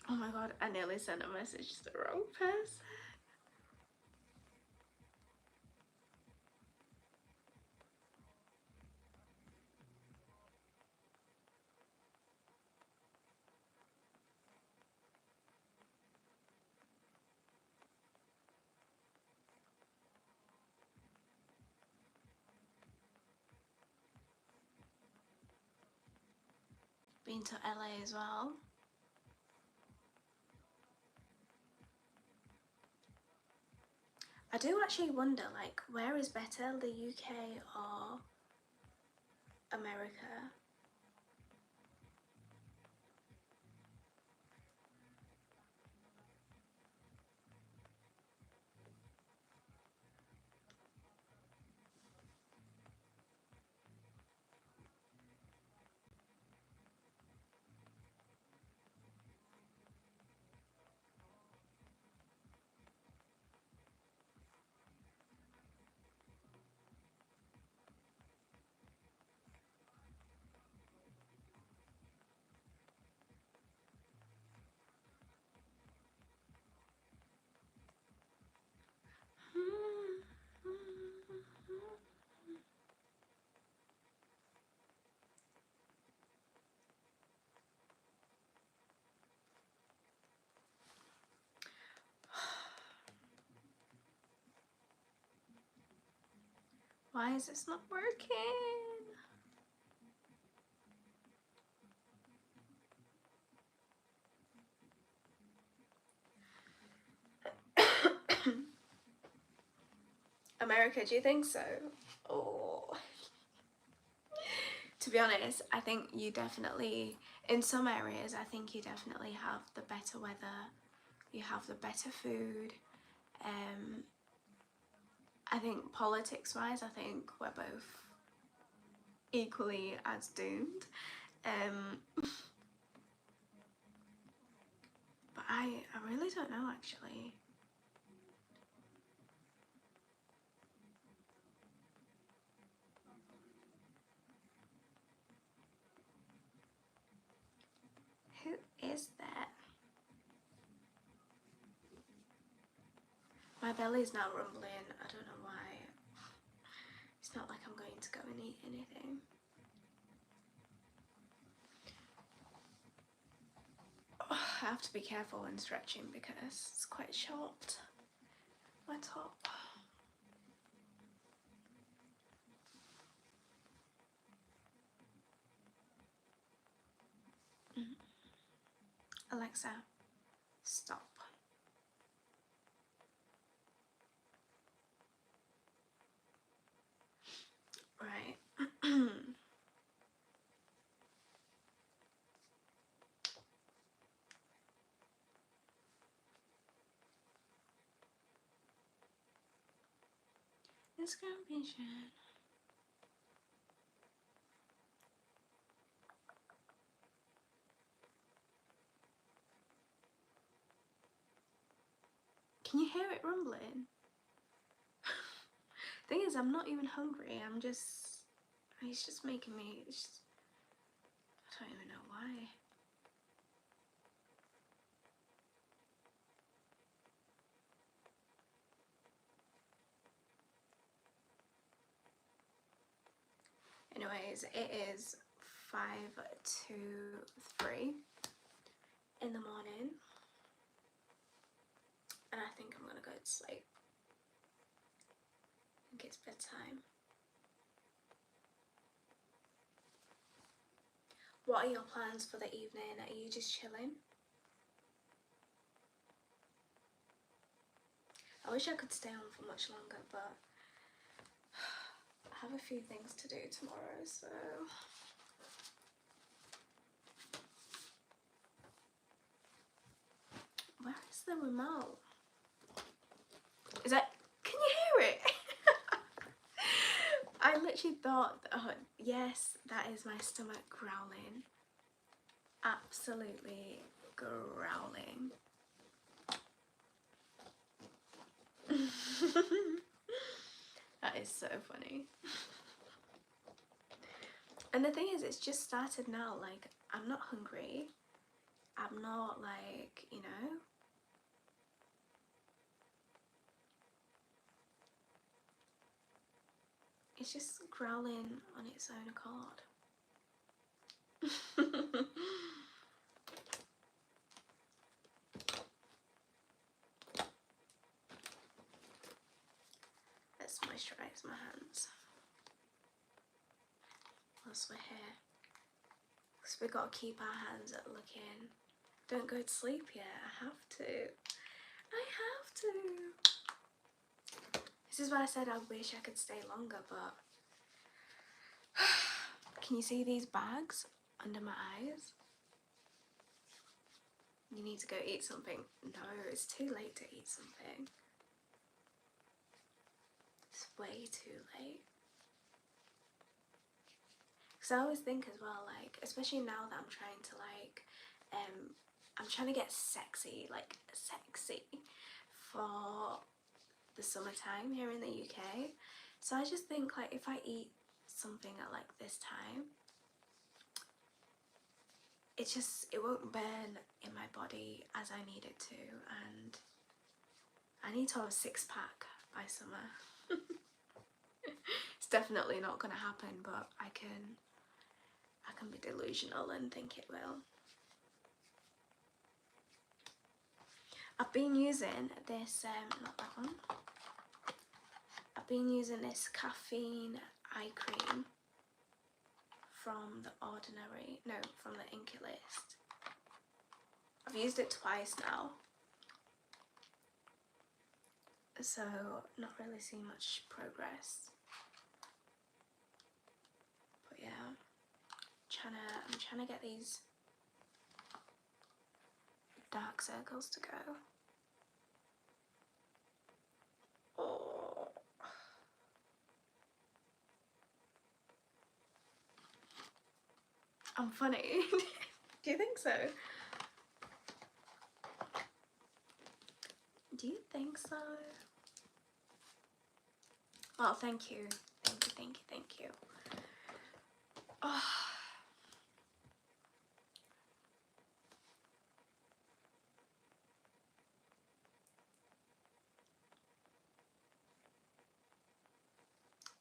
Oh my god, I nearly sent a message to the wrong person. Been to LA as well. I do actually wonder, like, where is better, the UK or America? Why is this not working? America, do you think so? Oh. To be honest, I think you definitely, in some areas, I think you definitely have the better weather, you have the better food. I think politics-wise, I think we're both equally as doomed. But I really don't know, actually. Who is that? My belly's now rumbling. I don't know why. It's not like I'm going to go and eat anything. Oh, I have to be careful when stretching because it's quite short, my top. Alexa, stop. Right. It's gonna be shit. Can you hear it rumbling? Thing is, I'm not even hungry. He's just making me. I don't even know why. anyways, it is 5 to 3 in the morning, and I think I'm gonna go to sleep. I think it's bedtime. What are your plans for the evening? Are you just chilling? I wish I could stay on for much longer, but I have a few things to do tomorrow, so... Where is the remote? Is that... Can you hear it? I literally thought... Oh, yes, that is my stomach growling. Absolutely growling. That is so funny. And the thing is, it's just started now. Like, I'm not hungry. I'm not, like, you know. It's just growling on its own accord. Let's moisturize my hands whilst we're here, because we got to keep our hands looking. Don't go to sleep yet. I have to. I have to. This is why I said I wish I could stay longer, but can you see these bags under my eyes? You need to go eat something. No, it's too late to eat something. It's way too late. Because I always think as well, like, especially now that I'm trying to, like, I'm trying to get sexy, like, sexy for the summertime here in the UK. So I just think, like, if I eat something at, like, this time, it won't burn in my body as I need it to, and I need to have a 6-pack by summer. It's definitely not gonna happen, but I can be delusional and think it will. I've been using this, not that one. I've been using this caffeine eye cream from the ENQUIRIES. I've used it twice now, so not really seeing much progress. But yeah, I'm trying to get these dark circles to go. Oh. I'm funny. Do you think so? Do you think so? Well, thank you. Thank you, thank you, thank you. Oh.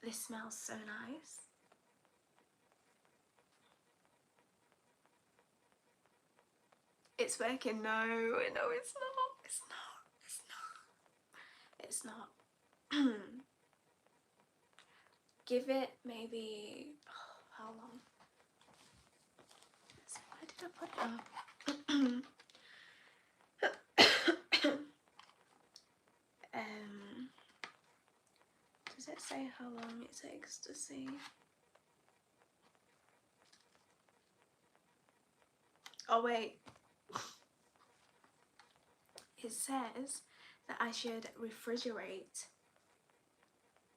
This smells so nice. It's working. No, it's not. It's not. It's not. It's not. Give it maybe, how long? So where did I put it? Does it say how long it takes to see? Oh wait. It says that I should refrigerate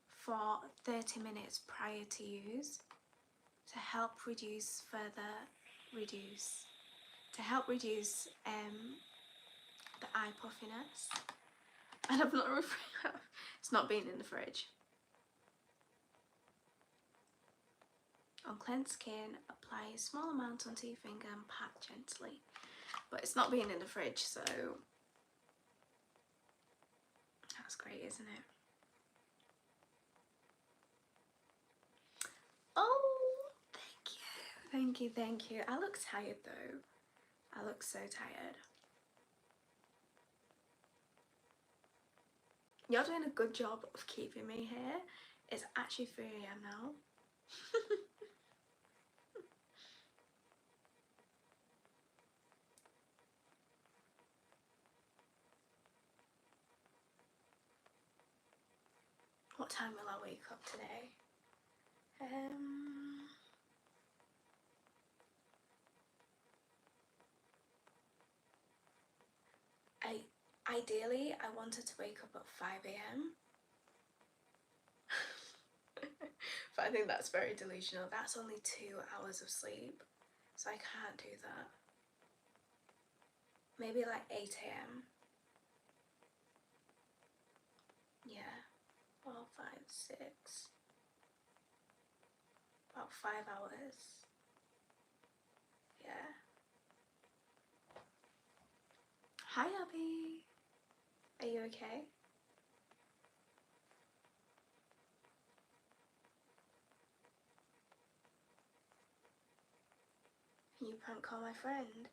for 30 minutes prior to use to help reduce the eye puffiness. And I've not it's not been in the fridge. On cleansed skin, apply a small amount onto your finger and pat gently. But it's not been in the fridge, so that's great, isn't it? Oh, Thank you, thank you. I look tired though. I look so tired. You're doing a good job of keeping me here. It's actually 3 AM now. What time will I wake up today? Ideally, I wanted to wake up at 5 AM. But I think that's very delusional. That's only 2 hours of sleep, so I can't do that. Maybe like 8 AM. Yeah, 4, 5, 6. About 5 hours. Yeah. Hi, Abby. Are you okay? Can you prank call my friend?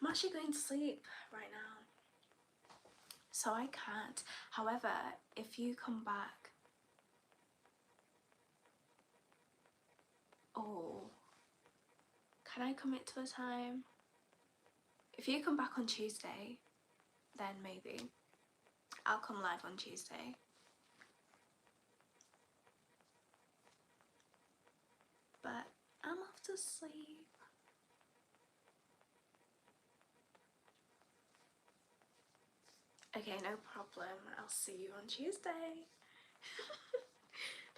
I'm actually going to sleep right now, so I can't. However, if you come back... Oh. Can I commit to a time? If you come back on Tuesday, then maybe. I'll come live on Tuesday. But I'm off to sleep. Okay, no problem. I'll see you on Tuesday.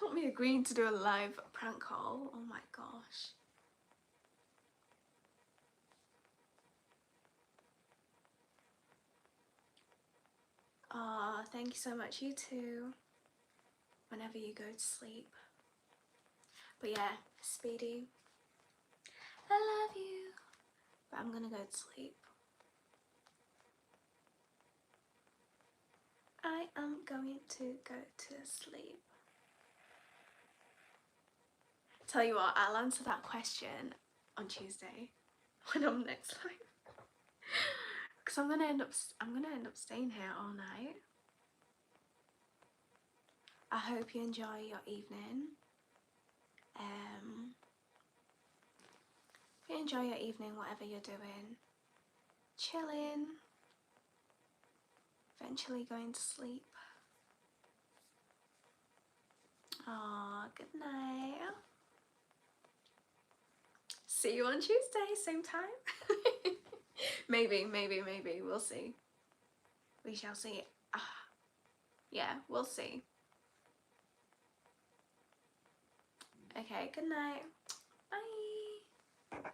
Not me agreeing to do a live prank call. Oh my gosh. Aw, thank you so much. You too. Whenever you go to sleep. But yeah, Speedy, I love you. But I'm gonna go to sleep. I am going to go to sleep. Tell you what, I'll answer that question on Tuesday when I'm next live. Because I'm gonna end up staying here all night. I hope you enjoy your evening. If you enjoy your evening, whatever you're doing, chilling, eventually going to sleep. Aw, good night. See you on Tuesday, same time. maybe, we'll see. We shall see. Yeah, we'll see. Okay, good night. Bye.